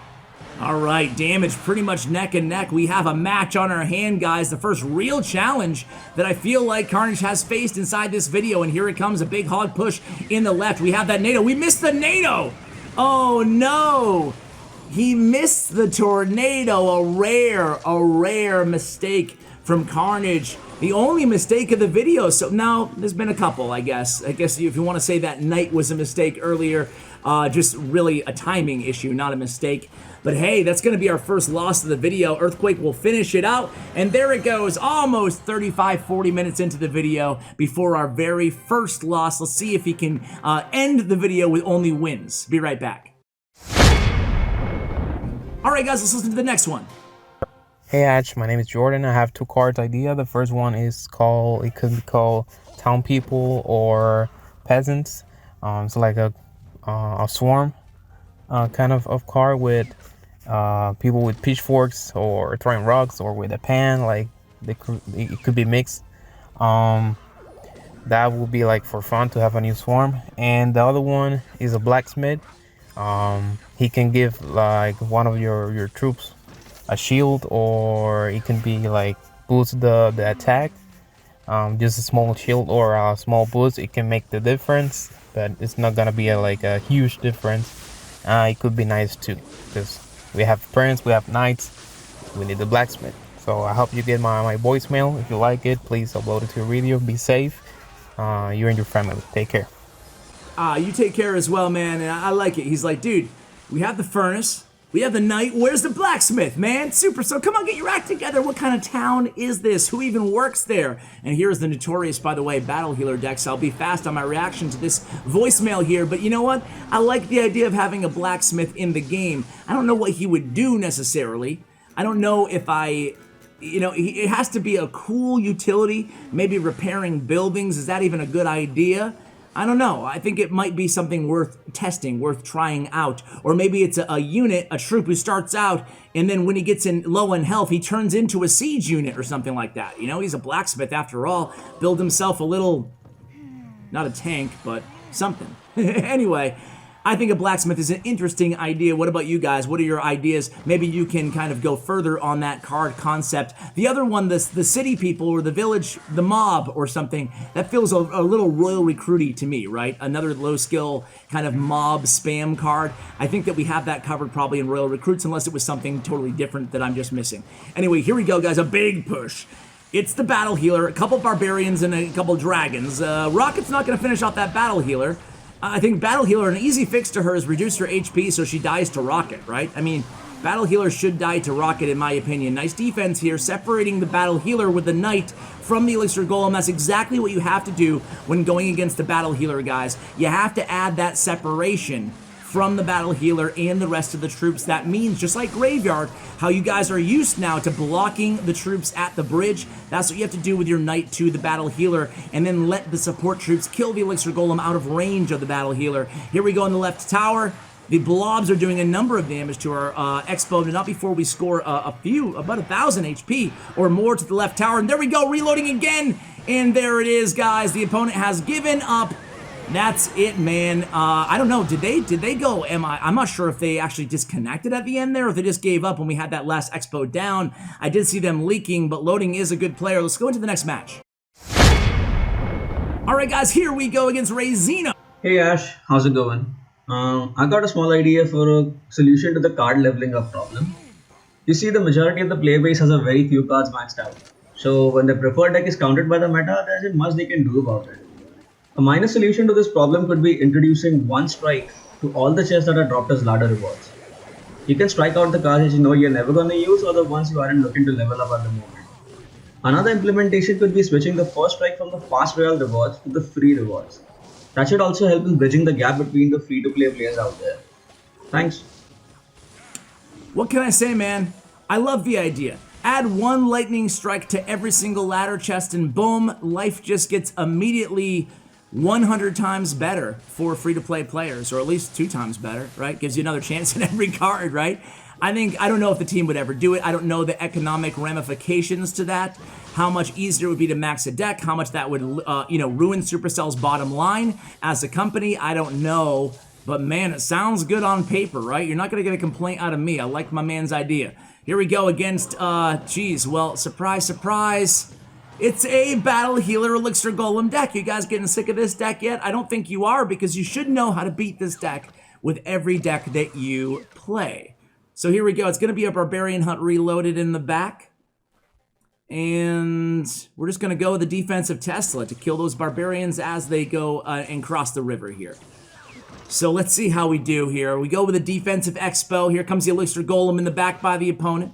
All right, damage pretty much neck and neck. We have a match on our hand, guys. The first real challenge that I feel like Karnage has faced inside this video. And here it comes, a big Hog push in the left. We have that NATO. We missed the NATO. Oh, no. He missed the Tornado. A rare mistake from Karnage. The only mistake of the video. So now there's been a couple, I guess. I guess if you want to say that Knight was a mistake earlier, just really a timing issue, not a mistake. But hey, that's going to be our first loss of the video. Earthquake will finish it out. And there it goes, almost 35-40 minutes into the video before our very first loss. Let's see if he can end the video with only wins. Be right back. All right, guys, let's listen to the next one. Hey Ash, my name is Jordan. I have 2 cards idea. The first one is called, it could be called Town People or Peasants. It's like a swarm kind of card with people with pitchforks or throwing rocks, or with a pan. Like it could be mixed. That would be like for fun to have a new swarm. And the other one is a blacksmith. He can give like one of your troops a shield, or it can be like boost the attack. Just a small shield or a small boost, it can make the difference, but it's not gonna be like a huge difference. It could be nice too, because We have prince, we have knights, we need the blacksmith. So I hope you get my voicemail. If you like it, please upload it to your radio. Be safe. You and your family. Take care. You take care as well, man, and I like it. He's like, dude, we have the furnace, we have the knight, where's the blacksmith, man? Super, so come on, get your act together. What kind of town is this? Who even works there? And here's the notorious, by the way, battle healer Dex. I'll be fast on my reaction to this voicemail here, but you know what? I like the idea of having a blacksmith in the game. I don't know what he would do necessarily. I don't know if it has to be a cool utility, maybe repairing buildings. Is that even a good idea? I don't know. I think it might be something worth testing, worth trying out. Or maybe it's a unit, a troop who starts out, and then when he gets in low in health, he turns into a siege unit or something like that. You know, he's a blacksmith after all. Build himself a little, not a tank, but something. Anyway, I think a blacksmith is an interesting idea. What about you guys? What are your ideas? Maybe you can kind of go further on that card concept. The other one, the city people or the village, the mob or something, that feels a little royal recruity to me, right? Another low skill kind of mob spam card. I think that we have that covered probably in royal recruits unless it was something totally different that I'm just missing. Anyway, here we go, guys. A big push. It's the battle healer, a couple barbarians and a couple dragons. Rocket's not going to finish off that battle healer. I think Battle Healer, an easy fix to her is reduce her HP so she dies to Rocket, right? I mean, Battle Healer should die to Rocket in my opinion. Nice defense here, separating the Battle Healer with the Knight from the Elixir Golem. That's exactly what you have to do when going against the Battle Healer, guys. You have to add that separation from the Battle Healer and the rest of the troops. That means, just like Graveyard, how you guys are used now to blocking the troops at the bridge. That's what you have to do with your Knight to the Battle Healer, and then let the support troops kill the Elixir Golem out of range of the Battle Healer. Here we go in the left tower. The blobs are doing a number of damage to our Expo, but not before we score about 1,000 HP or more to the left tower. And there we go, reloading again. And there it is, guys. The opponent has given up. That's it, man. I don't know. Did they go? I'm not sure if they actually disconnected at the end there, or if they just gave up when we had that last Expo down. I did see them leaking, but loading is a good player. Let's go into the next match. All right, guys, here we go against Razino. Hey Ash, how's it going? I got a small idea for a solution to the card leveling up problem. You see, the majority of the player base has a very few cards maxed out. So when the preferred deck is countered by the meta, there isn't much they can do about it. A minor solution to this problem could be introducing one strike to all the chests that are dropped as ladder rewards. You can strike out the cards that you know you're never going to use or the ones you aren't looking to level up at the moment. Another implementation could be switching the first strike from the fast Royale rewards to the free rewards. That should also help in bridging the gap between the free-to-play players out there. Thanks. What can I say, man? I love the idea. Add one lightning strike to every single ladder chest and boom, life just gets immediately 100 times better for free-to-play players, or at least 2 times better, right? Gives you another chance in every card, right? I don't know if the team would ever do it. I don't know the economic ramifications to that, how much easier it would be to max a deck, how much that would, ruin Supercell's bottom line as a company. I don't know, but man, it sounds good on paper, right? You're not going to get a complaint out of me. I like my man's idea. Here we go against, well, surprise, surprise. It's a Battle Healer Elixir Golem deck. You guys getting sick of this deck yet? I don't think you are, because you should know how to beat this deck with every deck that you play. So here we go. It's going to be a Barbarian Hunt Reloaded in the back. And we're just going to go with the defensive Tesla to kill those Barbarians as they go and cross the river here. So let's see how we do here. We go with a defensive Expo. Here comes the Elixir Golem in the back by the opponent.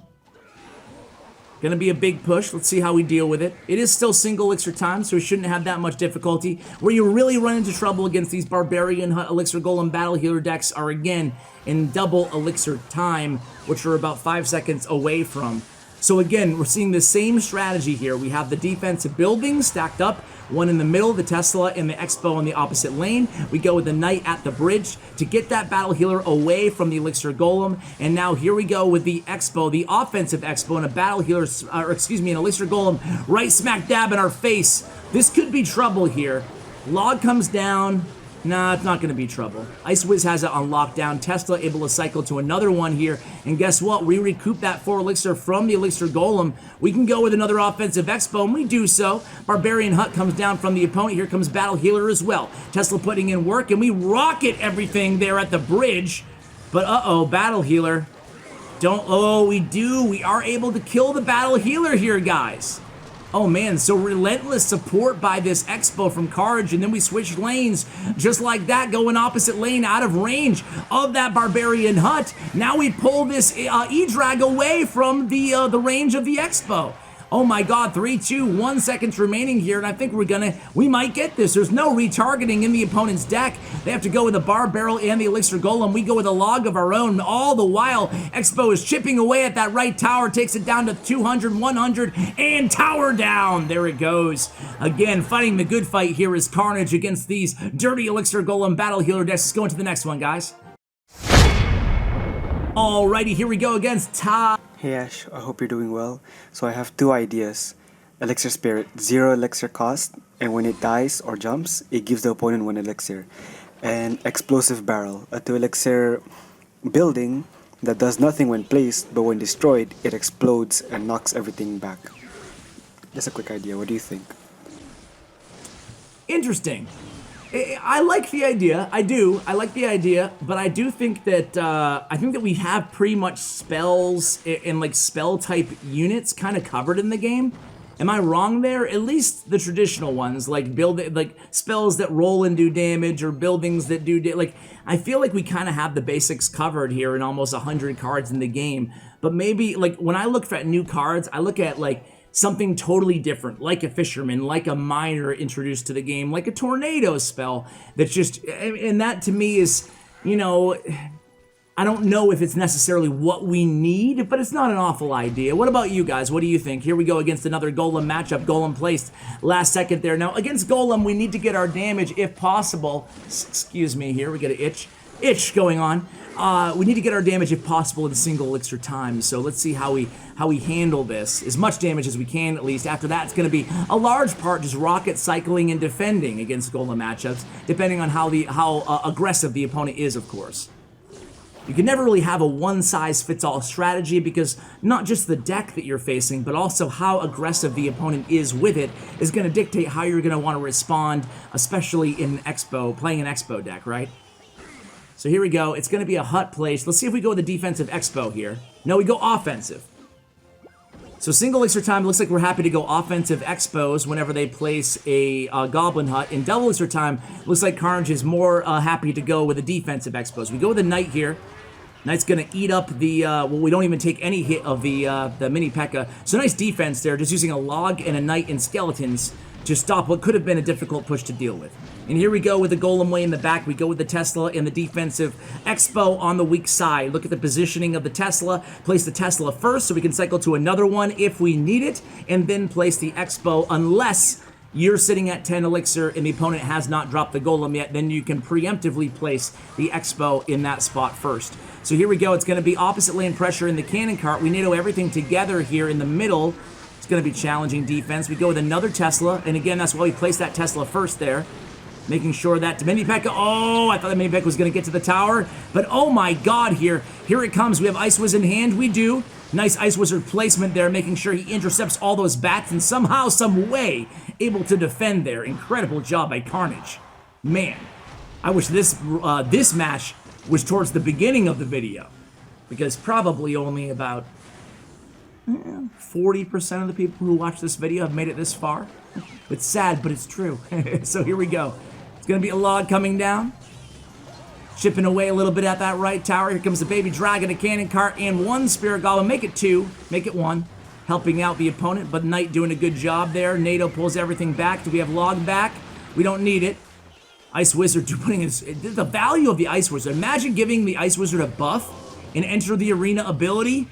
Gonna be a big push. Let's see how we deal with it. It is still single elixir time, so we shouldn't have that much difficulty. Where you really run into trouble against these Barbarian Elixir Golem Battle Healer decks are, again, in double elixir time, which are about 5 seconds away from. So again, we're seeing the same strategy here. We have the defensive buildings stacked up, one in the middle, the Tesla and the Expo in the opposite lane. We go with the Knight at the bridge to get that Battle Healer away from the Elixir Golem. And now here we go with the Expo, the offensive Expo, and a Battle Healer, an Elixir Golem right smack dab in our face. This could be trouble here. Log comes down. Nah, it's not going to be trouble. Ice Wiz has it on lockdown. Tesla able to cycle to another one here. And guess what? We recoup that 4 elixir from the Elixir Golem. We can go with another offensive Expo, and we do so. Barbarian Hut comes down from the opponent. Here comes Battle Healer as well. Tesla putting in work, and we rocket everything there at the bridge. But uh-oh, Battle Healer. we do. We are able to kill the battle healer here, guys. Oh man, so relentless support by this Expo from Karnage, and then we switched lanes just like that, going opposite lane out of range of that Barbarian Hut. Now we pull this E-Drag away from the range of the Expo. Oh my god, 3, 2, 1 seconds remaining here, and I think we might get this. There's no retargeting in the opponent's deck. They have to go with the Bar Barrel and the Elixir Golem. We go with a log of our own. All the while, Expo is chipping away at that right tower, takes it down to 200, 100, and tower down. There it goes. Again, fighting the good fight here is Karnage against these dirty Elixir Golem battle healer decks. Let's go into the next one, guys. Alrighty, here we go against Ty. Hey Ash, I hope you're doing well. So I have 2 ideas. Elixir Spirit, 0 elixir cost, and when it dies or jumps, it gives the opponent 1 elixir. And Explosive Barrel, a 2 elixir building that does nothing when placed, but when destroyed, it explodes and knocks everything back. Just a quick idea, what do you think? Interesting. I like the idea. I do. I like the idea, but I do think that we have pretty much spells and like spell type units kind of covered in the game. Am I wrong there? At least the traditional ones, like spells that roll and do damage, or buildings that do I feel like we kind of have the basics covered here in almost 100 cards in the game. But maybe like when I look at new cards, I look at like something totally different, like a fisherman, like a miner introduced to the game, like a tornado spell that's just, and that to me is, you know, I don't know if it's necessarily what we need, but it's not an awful idea. What about you guys? What do you think? Here we go against another Golem matchup. Golem placed last second there. Now, against Golem, we need to get our damage if possible. Excuse me here, we get an itch going on. We need to get our damage if possible in single elixir time. So let's see how we handle this. As much damage as we can, at least. After that, it's going to be a large part just rocket cycling and defending against Golem matchups, depending on how aggressive the opponent is, of course. You can never really have a one-size-fits-all strategy, because not just the deck that you're facing, but also how aggressive the opponent is with it is going to dictate how you're going to want to respond, especially in playing an Expo deck, right? So here we go. It's going to be a hut place. Let's see if we go with a defensive Expo here. No, we go offensive. So single elixir time, looks like we're happy to go offensive Expos whenever they place a Goblin Hut. In double elixir time, looks like Karnage is more happy to go with a defensive Expos. We go with a Knight here. Knight's going to eat up the, well, we don't even take any hit of the mini P.E.K.K.A. So nice defense there, just using a log and a Knight and skeletons to stop what could have been a difficult push to deal with. And here we go with the Golem way in the back. We go with the Tesla and the defensive Expo on the weak side. Look at the positioning of the Tesla. Place the Tesla first so we can cycle to another one if we need it, and then place the Expo unless you're sitting at 10 elixir and the opponent has not dropped the Golem yet. Then you can preemptively place the Expo in that spot first. So here we go. It's going to be opposite lane pressure in the cannon cart. We NATO everything together here in the middle. It's going to be challenging defense. We go with another Tesla, and again, that's why we placed that Tesla first there. Making sure that mini P.E.K.K.A. Oh, I thought the mini P.E.K.K.A. was going to get to the tower, but oh my god, here it comes. We have Ice Wizard in hand. We do. Nice Ice Wizard placement there, making sure he intercepts all those bats and somehow, some way, able to defend there. Incredible job by Karnage. Man, I wish this match was towards the beginning of the video, because probably only about 40% of the people who watch this video have made it this far. It's sad, but it's true. So here we go. It's going to be a log coming down. Chipping away a little bit at that right tower. Here comes the baby dragon, a cannon cart, and one spirit goblin. Make it 2. Make it 1. Helping out the opponent, but Knight doing a good job there. NATO pulls everything back. Do we have log back? We don't need it. Ice Wizard putting the value of the Ice Wizard. Imagine giving the Ice Wizard a buff and enter the arena ability.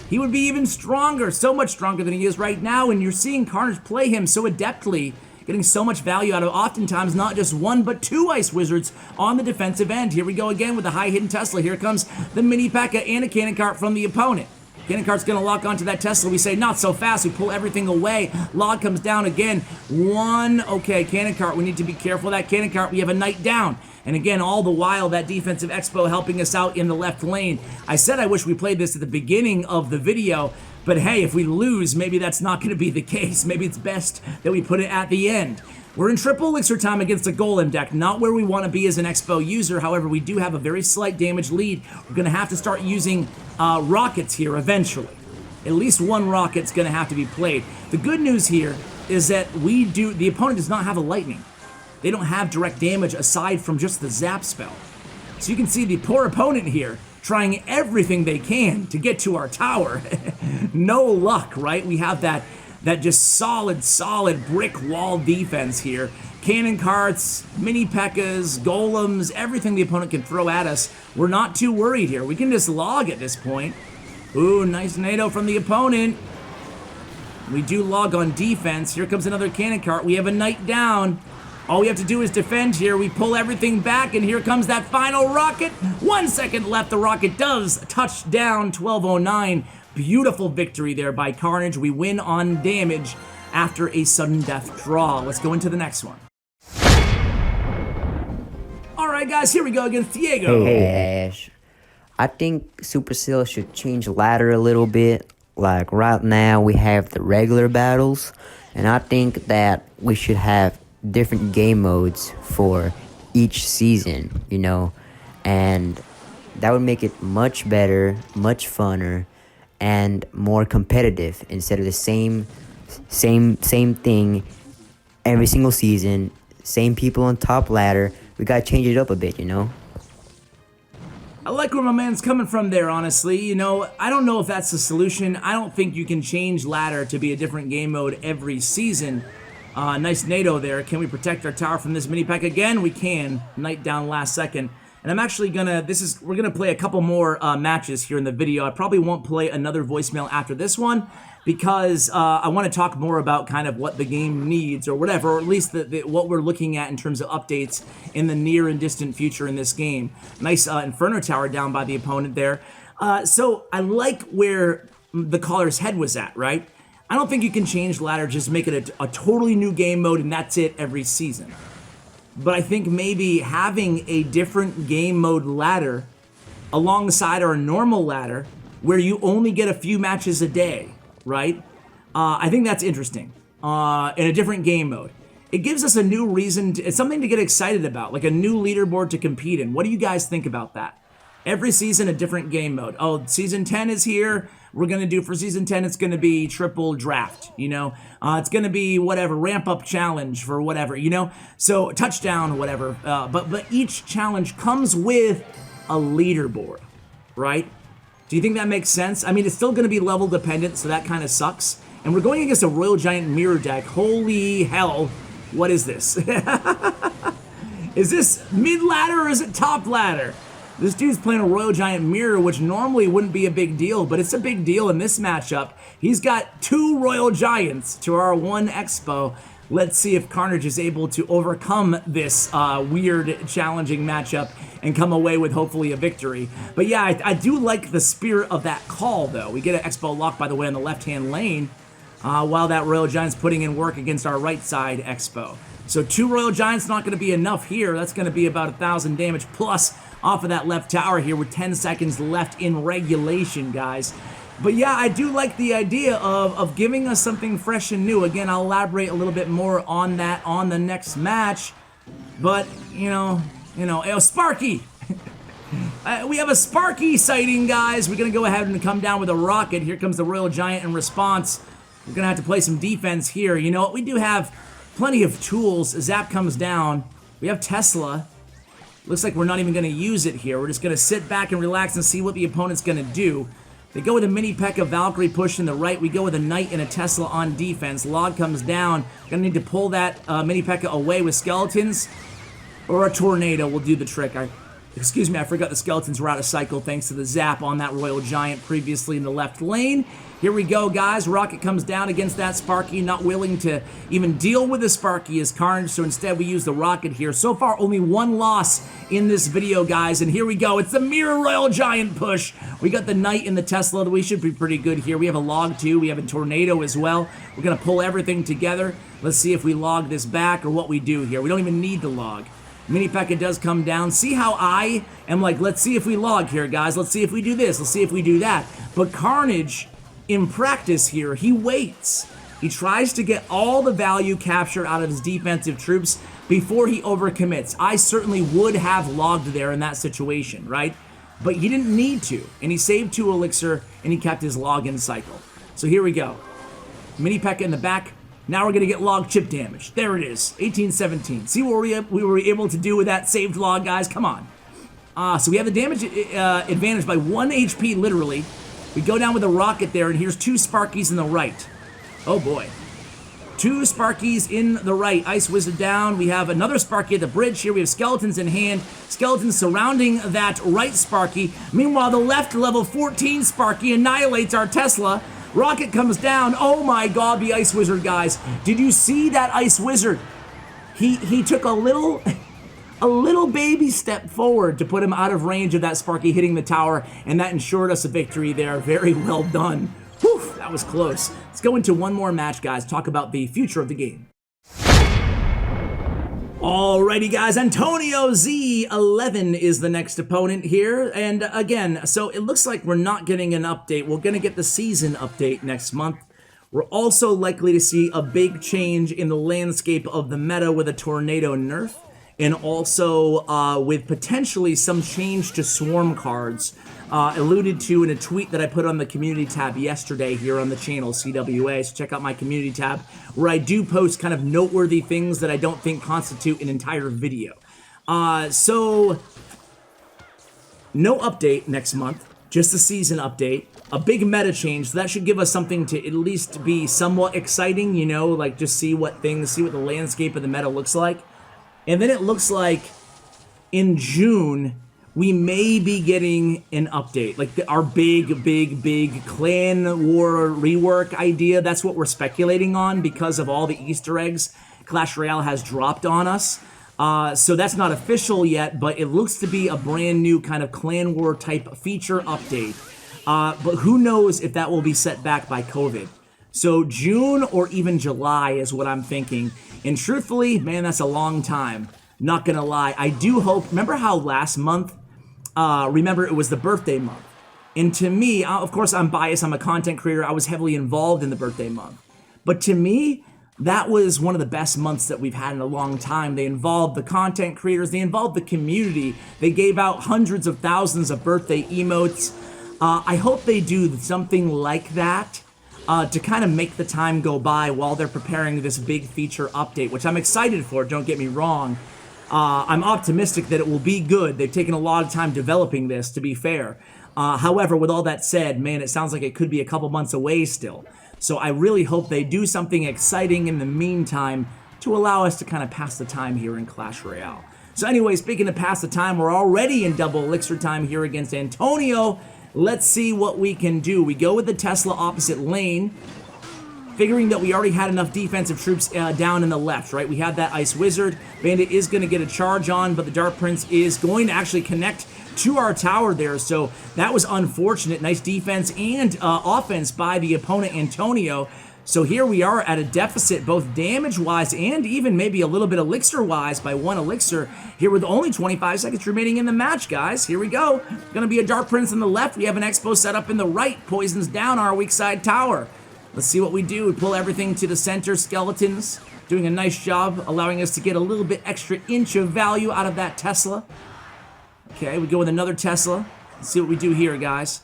He would be even stronger, so much stronger than he is right now, and you're seeing Karnage play him so adeptly, getting so much value out of oftentimes not just 1, but 2 Ice Wizards on the defensive end. Here we go again with the high hidden Tesla. Here comes the mini P.E.K.K.A. and a cannon cart from the opponent. Cannon cart's gonna lock onto that Tesla. We say, not so fast. We pull everything away. Log comes down again. 1, okay, cannon cart, we need to be careful of that cannon cart. We have a Knight down. And again, all the while, that defensive Expo helping us out in the left lane. I said I wish we played this at the beginning of the video, but hey, if we lose, maybe that's not going to be the case. Maybe it's best that we put it at the end. We're in triple elixir time against a golem deck, not where we want to be as an Expo user. However, we do have a very slight damage lead. We're going to have to start using rockets here eventually. At least one rocket's going to have to be played. The good news here is that the opponent does not have a lightning. They don't have direct damage aside from just the zap spell. So you can see the poor opponent here trying everything they can to get to our tower. No luck, right? We have that just solid brick wall defense here. Cannon carts, mini P.E.K.K.A.s, golems, everything the opponent can throw at us. We're not too worried here. We can just log at this point. Ooh, nice NATO from the opponent. We do log on defense. Here comes another cannon cart. We have a knight down. All we have to do is defend here. We pull everything back, and here comes that final rocket. 1 second left. The rocket does touch down. 1209. Beautiful victory there by Karnage. We win on damage after a sudden death draw. Let's go into the next one. All right, guys, here we go against Diego. Hey, Ash. I think Supercell should change the ladder a little bit. Like right now, we have the regular battles, and I think that we should have different game modes for each season, you know, and that would make it much better, much funner, and more competitive instead of the same thing every single season, same people on top ladder. We gotta change it up a bit, you know. I like where my man's coming from there, honestly. You know, I don't know if that's the solution. I don't think you can change ladder to be a different game mode every season. Nice NATO there. Can we protect our tower from this mini pack again? We can. Knight down last second. And I'm actually gonna, we're gonna play a couple more matches here in the video. I probably won't play another voicemail after this one because I want to talk more about kind of what the game needs or whatever, or at least what we're looking at in terms of updates in the near and distant future in this game. Nice Inferno Tower down by the opponent there. So I like where the caller's head was at, right? I don't think you can change ladder, just make it a totally new game mode and that's it every season. But I think maybe having a different game mode ladder alongside our normal ladder where you only get a few matches a day, right? I think that's interesting in a different game mode. It gives us a new reason, it's something to get excited about, like a new leaderboard to compete in. What do you guys think about that? Every season, a different game mode. Oh, season 10 is here. We're going to do for season 10, it's going to be triple draft, you know? It's going to be whatever, ramp up challenge for whatever, you know? So touchdown, whatever. But each challenge comes with a leaderboard, right? Do you think that makes sense? I mean, it's still going to be level dependent, so that kind of sucks. And we're going against a Royal Giant Mirror deck. Holy hell, what is this? Is this mid ladder or is it top ladder? This dude's playing a Royal Giant Mirror, which normally wouldn't be a big deal, but it's a big deal in this matchup. He's got 2 Royal Giants to our 1 Expo. Let's see if Karnage is able to overcome this weird, challenging matchup and come away with hopefully a victory. But yeah, I do like the spirit of that call, though. We get an Expo lock, by the way, on the left-hand lane, while that Royal Giant's putting in work against our right side Expo. So 2 Royal Giants not going to be enough here. That's going to be about 1,000 damage plus off of that left tower here with 10 seconds left in regulation, guys. But yeah, I do like the idea of giving us something fresh and new. Again, I'll elaborate a little bit more on that on the next match. But, you know, Sparky! We have a Sparky sighting, guys. We're going to go ahead and come down with a rocket. Here comes the Royal Giant in response. We're going to have to play some defense here. You know what? We do have plenty of tools. Zap comes down. We have Tesla. Looks like we're not even going to use it here. We're just going to sit back and relax and see what the opponent's going to do. They go with a mini P.E.K.K.A. Valkyrie push in the right. We go with a Knight and a Tesla on defense. Log comes down. Going to need to pull that mini P.E.K.K.A. away with skeletons. Or a tornado will do the trick. Excuse me, I forgot the skeletons were out of cycle thanks to the zap on that Royal Giant previously in the left lane. Here we go, guys. Rocket comes down against that Sparky, not willing to even deal with the Sparky as Karnage, so instead we use the Rocket here. So far, only 1 loss in this video, guys, and here we go. It's the Mirror Royal Giant push. We got the Knight and the Tesla. We should be pretty good here. We have a log, too. We have a tornado as well. We're going to pull everything together. Let's see if we log this back or what we do here. We don't even need the log. Mini P.E.K.K.A. does come down. See how I am like, let's see if we log here, guys. Let's see if we do this. Let's see if we do that. But Karnage, in practice here, he waits. He tries to get all the value captured out of his defensive troops before he overcommits. I certainly would have logged there in that situation, right? But he didn't need to, and he saved 2 elixir, and he kept his login cycle. So here we go. Mini P.E.K.K.A in the back. Now we're going to get log chip damage. There it is, 1817. See what we were able to do with that saved log, guys? Come on. So we have the damage advantage by 1 HP, literally. We go down with a rocket there, and here's 2 Sparkies in the right. Oh boy. 2 Sparkies in the right. Ice Wizard down. We have another Sparky at the bridge here. We have skeletons in hand. Skeletons surrounding that right Sparky. Meanwhile, the left level 14 Sparky annihilates our Tesla. Rocket comes down. Oh my god, the Ice Wizard, guys. Did you see that Ice Wizard? He took a little baby step forward to put him out of range of that Sparky hitting the tower, and that ensured us a victory there. Very well done. Whew, that was close. Let's go into one more match, guys. Talk about the future of the game. Alrighty, guys. Antonio Z11 is the next opponent here. And again, so it looks like we're not getting an update. We're going to get the season update next month. We're also likely to see a big change in the landscape of the meta with a tornado nerf. And also with potentially some change to swarm cards, alluded to in a tweet that I put on the community tab yesterday here on the channel, CWA. So check out my community tab, where I do post kind of noteworthy things that I don't think constitute an entire video. So no update next month, just a season update. A big meta change, so that should give us something to at least be somewhat exciting, you know, like just see what the landscape of the meta looks like. And then it looks like in June, we may be getting an update. Like our big clan war rework idea. That's what we're speculating on because of all the Easter eggs Clash Royale has dropped on us. So that's not official yet, but it looks to be a brand new kind of clan war type feature update. But who knows if that will be set back by COVID. So June or even July is what I'm thinking. And truthfully, man, that's a long time. Not gonna lie. I do hope, remember how last month, remember it was the birthday month. And to me, of course I'm biased, I'm a content creator, I was heavily involved in the birthday month. But to me, that was one of the best months that we've had in a long time. They involved the content creators, they involved the community, they gave out hundreds of thousands of birthday emotes. I hope they do something like that. To kind of make the time go by while they're preparing this big feature update, which I'm excited for, don't get me wrong. I'm optimistic that it will be good. They've taken a lot of time developing this, to be fair. However, with all that said, man, it sounds like it could be a couple months away still. So I really hope they do something exciting in the meantime to allow us to kind of pass the time here in Clash Royale. So anyway, speaking of pass the time, we're already in double elixir time here against Antonio. Let's see what we can do. We go with the Tesla opposite lane, figuring that we already had enough defensive troops down in the left, right? We had that Ice Wizard. Bandit is going to get a charge on, but the Dark Prince is going to actually connect to our tower there. So that was unfortunate. Nice defense and offense by the opponent, Antonio. So here we are at a deficit, both damage-wise and even maybe a little bit elixir-wise by 1 elixir here with only 25 seconds remaining in the match, guys. Here we go. Gonna be a Dark Prince on the left. We have an Expo set up in the right. Poisons down our weak side tower. Let's see what we do. We pull everything to the center. Skeletons doing a nice job, allowing us to get a little bit extra inch of value out of that Tesla. Okay, we go with another Tesla. Let's see what we do here, guys.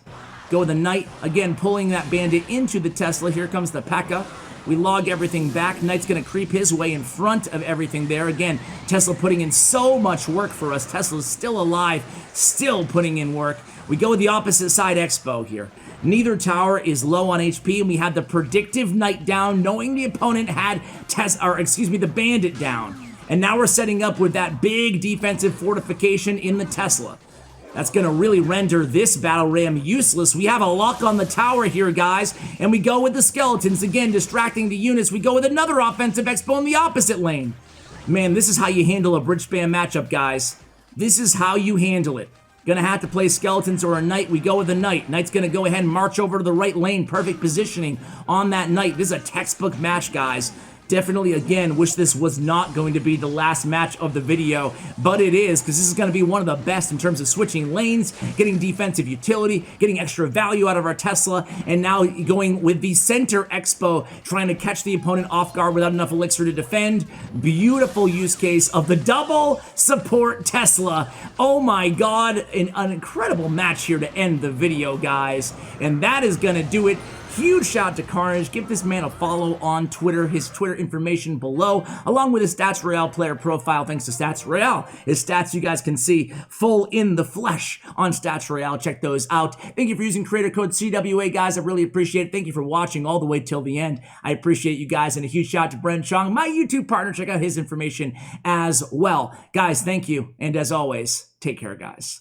Go with the Knight, again, pulling that Bandit into the Tesla. Here comes the P.E.K.K.A. We log everything back. Knight's going to creep his way in front of everything there. Again, Tesla putting in so much work for us. Tesla's still alive, still putting in work. We go with the opposite side Expo here. Neither tower is low on HP, and we had the predictive Knight down, knowing the opponent had the Bandit down. And now we're setting up with that big defensive fortification in the Tesla. That's going to really render this battle ram useless. We have a lock on the tower here, guys, and we go with the skeletons, again, distracting the units. We go with another offensive Expo in the opposite lane. Man, this is how you handle a bridge spam matchup, guys. This is how you handle it. Gonna have to play skeletons or a Knight. We go with the Knight. Knight's gonna go ahead and march over to the right lane. Perfect positioning on that Knight. This is a textbook match, guys. Definitely, again, wish this was not going to be the last match of the video, but it is, because this is going to be one of the best in terms of switching lanes, getting defensive utility, getting extra value out of our Tesla, and now going with the center expo, trying to catch the opponent off guard without enough elixir to defend. Beautiful use case of the double support Tesla. Oh my god, an incredible match here to end the video, guys. And that is going to do it. Huge shout out to Karnage. Give this man a follow on Twitter. His Twitter information below, along with his Stats Royale player profile. Thanks to Stats Royale. His stats you guys can see full in the flesh on Stats Royale. Check those out. Thank you for using creator code CWA, guys. I really appreciate it. Thank you for watching all the way till the end. I appreciate you guys, and a huge shout out to Bren Chong, my YouTube partner. Check out his information as well. Guys, thank you, and as always, take care, guys.